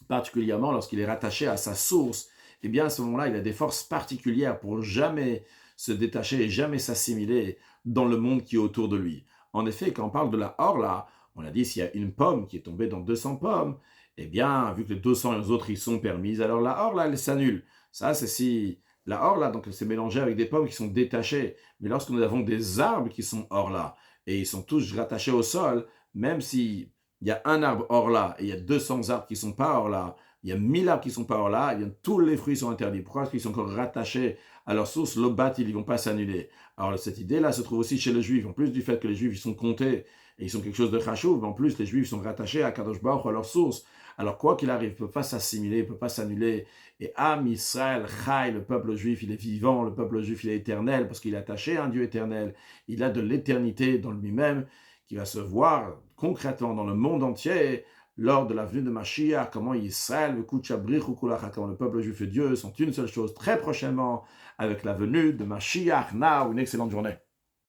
particulièrement lorsqu'il est rattaché à sa source, eh bien à ce moment-là, il a des forces particulières pour jamais se détacher et jamais s'assimiler dans le monde qui est autour de lui. En effet, quand on parle de la orla, on a dit s'il y a une pomme qui est tombée dans 200 pommes, eh bien, vu que les 200 et les autres, ils sont permises, alors la orla, elle s'annule. Ça, c'est si la orla, donc elle s'est mélangée avec des pommes qui sont détachées. Mais lorsque nous avons des arbres qui sont orla, et ils sont tous rattachés au sol, même si il y a un arbre orla et il y a 200 arbres qui ne sont pas orla, il y a 1000 arbres qui ne sont pas orla, eh bien, tous les fruits sont interdits. Pourquoi est-ce qu'ils sont encore rattachés à leur source? Le bat, ils ne vont pas s'annuler. Alors, cette idée-là se trouve aussi chez les Juifs. En plus du fait que les Juifs, ils sont comptés et ils sont quelque chose de chachouv, mais en plus, les Juifs sont rattachés à Kadosh Baruch Hu, à leur source. Alors, quoi qu'il arrive, il ne peut pas s'assimiler, il ne peut pas s'annuler. Et Am Israël, Chai, le peuple juif, il est vivant, le peuple juif, il est éternel, parce qu'il est attaché à un Dieu éternel. Il a de l'éternité dans lui-même, qui va se voir concrètement dans le monde entier, lors de la venue de Mashiach, comment Israël, comment le peuple juif et Dieu sont une seule chose très prochainement avec la venue de Mashiach. Now, une excellente journée.